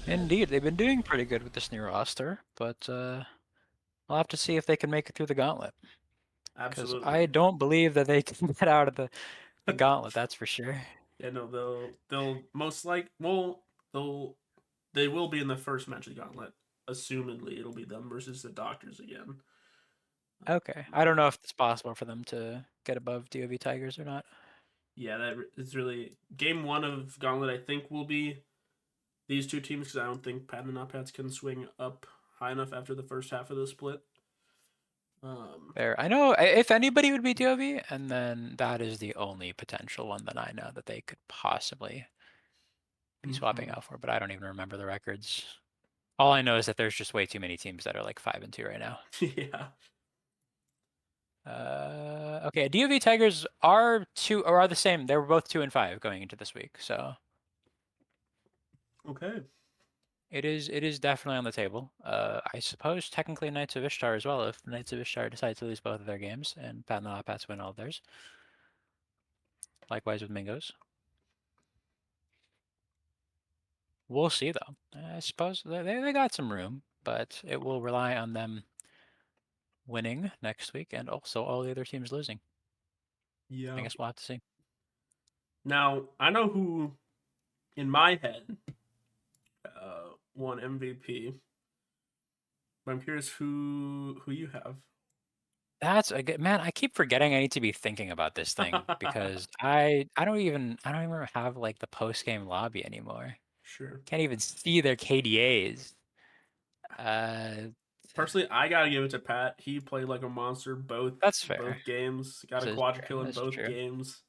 Indeed, they've been doing pretty good with this new roster, but I'll have to see if they can make it through the gauntlet. Because Absolutely. I don't believe that they can get out of the gauntlet, that's for sure. Yeah, no, they'll most like they will be in the first match of the gauntlet. Assumedly, it'll be them versus the Doctors again. Okay, I don't know if it's possible for them to get above DOV Tigers or not. Yeah, that is really game 1 of gauntlet. I think will be these two teams because I don't think Pat and the Not Pats can swing up high enough after the first half of the split. There, I know if anybody would be DOV, and then that is the only potential one that I know that they could possibly be swapping out for, but I don't even remember the records. All I know is that there's just way too many teams that are like 5-2 right now. Yeah. Okay, DOV Tigers are the same. They were both 2-5 going into this week, so Okay. it is definitely on the table. I suppose technically Knights of Ishtar as well, if Knights of Ishtar decide to lose both of their games and Pat and the Pats win all of theirs. Likewise with Mingos. We'll see though. I suppose they got some room, but it will rely on them winning next week and also all the other teams losing. Yeah. I guess we'll have to see. Now, I know who, in my head, won MVP. But I'm curious who you have. That's a good man. I keep forgetting I need to be thinking about this thing because I don't even have like the post game lobby anymore. Sure. Can't even see their KDAs. Personally, I gotta give it to Pat. He played like a monster That's fair. both games. Got This a is quadra true. kill in This is both true. games.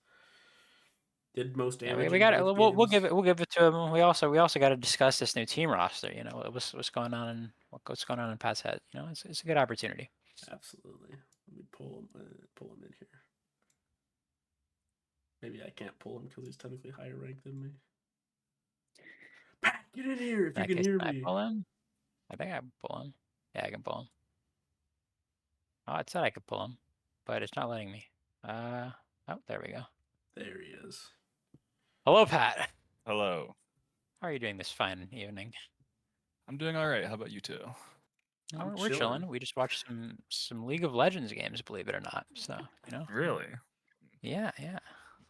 Did most Yeah, damage. we in got it. both We'll games. give it to him. We also got to discuss this new team roster. You know, what's going on and what's going on in Pat's head. You know, it's a good opportunity. Absolutely. Let me pull him in here. Maybe I can't pull him because he's technically higher ranked than me. Pat, get in here if you can hear Can me. I pull him? I think I can pull him. Yeah, I can pull him. Oh, it said I could pull him, but it's not letting me. Oh, there we go. There he is. Hello, Pat. Hello. How are you doing this fine evening? I'm doing all right. How about you two? I'm We're chilling. chilling. We just watched some League of Legends games, believe it or not. So, Really? yeah, yeah.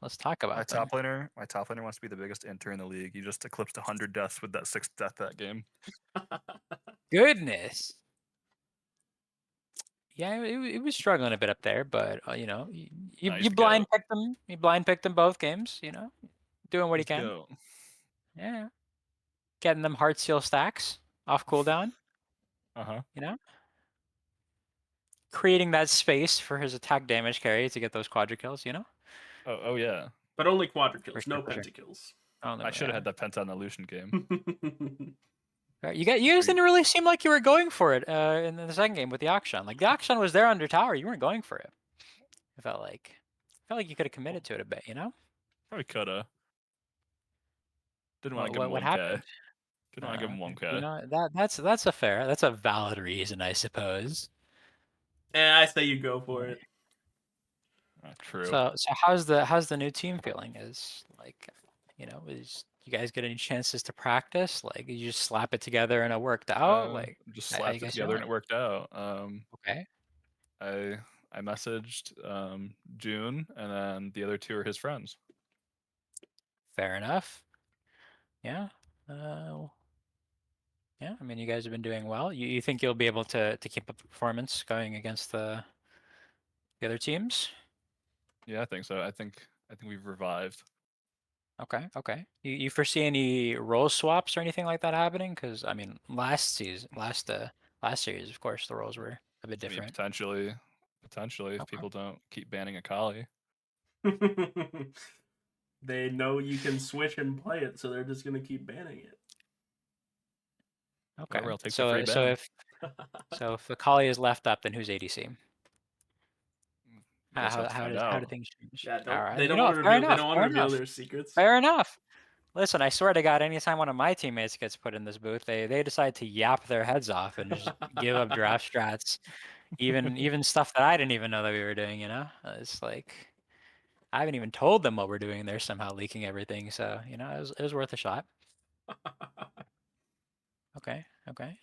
Let's talk My about them. top laner wants to be the biggest enter in the league. He just eclipsed 100 deaths with that 6th death that game. Goodness. Yeah, it was struggling a bit up there, but Nice you goat. blind picked them. You blind picked them both games. Doing what he Let's can. go. Yeah, getting them heart seal stacks off cooldown. Uh-huh. Creating that space for his attack damage carry to get those quadra kills. Oh yeah. But only quadra For kills, sure, no for sure. pentakills. Oh no, I should have yeah. had that penta on the Lucian game. You guys didn't really seem like you were going for it in the second game with the Akshan. Like the Akshan was there under tower, you weren't going for it. It felt like you could have committed to it a bit. Probably coulda. Didn't want to give him What 1k. happened? Didn't want to give him 1k. That's a valid reason, I suppose. I say you go for Yeah. it. True. So how's the new team feeling? Is is you guys get any chances to practice? Like you just slap it together and it worked out? Like Just how you slapped it guys together and feeling? it worked out. Okay, I messaged June, and then the other two are his friends. fair enough. Yeah. Yeah, I mean, you guys have been doing well. You think you'll be able to keep up the performance going against the other teams? Yeah, I think so. I think we've revived. Okay, okay. You foresee any role swaps or anything like that happening? Because I mean, last series, of course, the roles were a bit I mean, different. potentially, if Okay, people don't keep banning Akali. They know you can switch and play it, so they're just gonna keep banning it. okay. Whatever, I'll take the free So ban. if Akali is left up, then who's ADC? You guys have to find How do out. things change? Yeah, All don't right, they don't want to fair reveal they enough, don't want fair to reveal enough, their secrets. fair enough. Listen, I swear to God, anytime one of my teammates gets put in this booth, they decide to yap their heads off and just give up draft strats, even stuff that I didn't even know that we were doing. It's like I haven't even told them what we're doing. They're somehow leaking everything. So it was worth a shot. Okay, okay.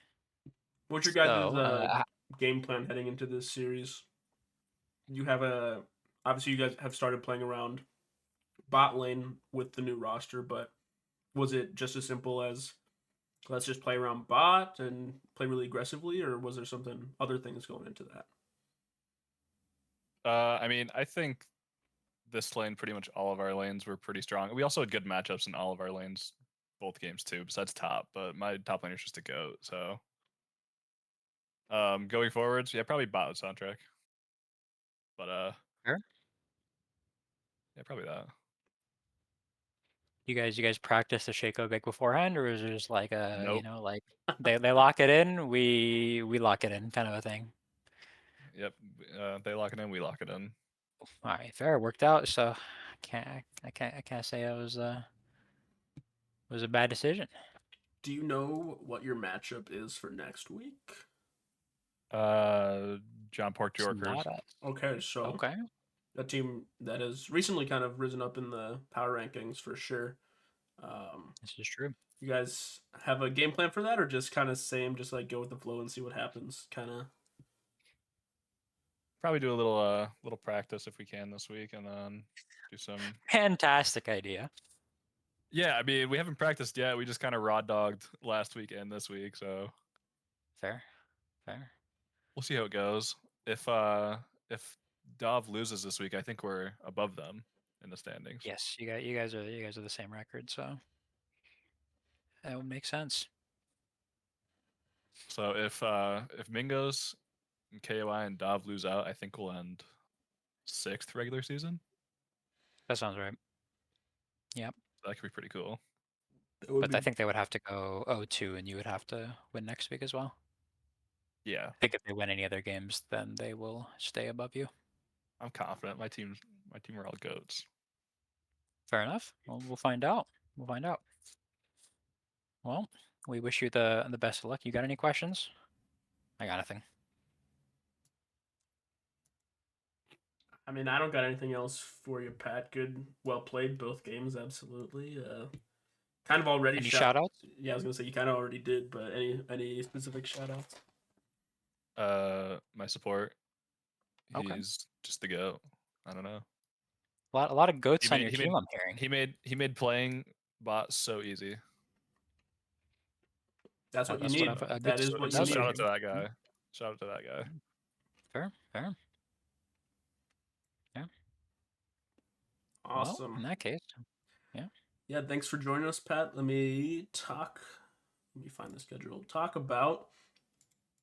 What's your guys' So game plan heading into this series? You have obviously you guys have started playing around bot lane with the new roster, but was it just as simple as let's just play around bot and play really aggressively, or was there something other things going into that? I mean, I think this lane, pretty much all of our lanes were pretty strong. We also had good matchups in all of our lanes, both games too, besides top. But my top laner is just a goat. So, going forwards, yeah, probably bot soundtrack. But sure. yeah, probably that. You guys practice the Shaco big beforehand, or is it just like Nope. like they lock it in, we lock it in kind of a thing? Yep. They lock it in, we lock it in. All right, fair, worked out. So I can't say it was a bad decision. Do you know what your matchup is for next week? John Pork It's Yorkers. not us. Okay, so Okay. a team that has recently kind of risen up in the power rankings for sure. This is true. You guys have a game plan for that, or just kind of same, just like go with the flow and see what happens, kind of? Probably do a little practice if we can this week, and then do some. Fantastic idea. Yeah, I mean, we haven't practiced yet. We just kind of raw dogged last week and this week, so Fair, fair. we'll see how it goes. If Dov loses this week, I think we're above them in the standings. Yes, you guys are the same record, so that would make sense. So if Mingos and KOI and Dov lose out, I think we'll end 6th regular season. That sounds right. Yep. That could be pretty cool. But I think they would have to go 0-2, and you would have to win next week as well. Yeah, I think if they win any other games, then they will stay above you. I'm confident. My team are all goats. Fair enough. Well, we'll find out. We'll find out. Well, we wish you the best of luck. You got any questions? I got nothing. I mean, I don't got anything else for you, Pat. Good, well played, both games, absolutely. Kind of already Any shout outs? Yeah, I was gonna say you kind of already did, but any specific shout outs? My support. Okay. He's just the goat. I don't know. A lot of He goats on made your he team, made I'm hearing. he made playing bots so easy. That's what you That's what need. I've a good That is So, what that you so was shout need. out to that guy. Shout out to that guy. fair, fair. Yeah. Well, in Awesome. that case, yeah. Yeah, thanks for joining us, Pat. Let me find the schedule. Talk about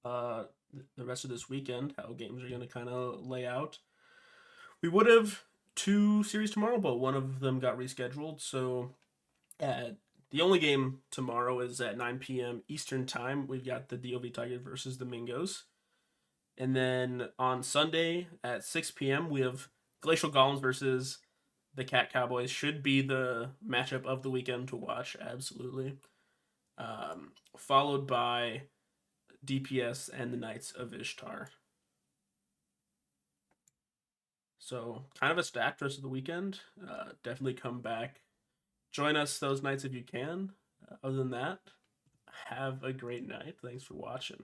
the rest of this weekend, how games are going to kind of lay out. We would have 2 series tomorrow, but one of them got rescheduled. So the only game tomorrow is at 9 p.m. Eastern Time. We've got the DOV Tigers versus the Mingos. And then on Sunday at 6 p.m., we have Glacial Golems versus the Cat Cowboys. Should be the matchup of the weekend to watch, absolutely. Followed by DPS and the Knights of Ishtar. So kind of a stacked rest of the weekend. Definitely come back. Join us those nights if you can. Other than that, have a great night. Thanks for watching.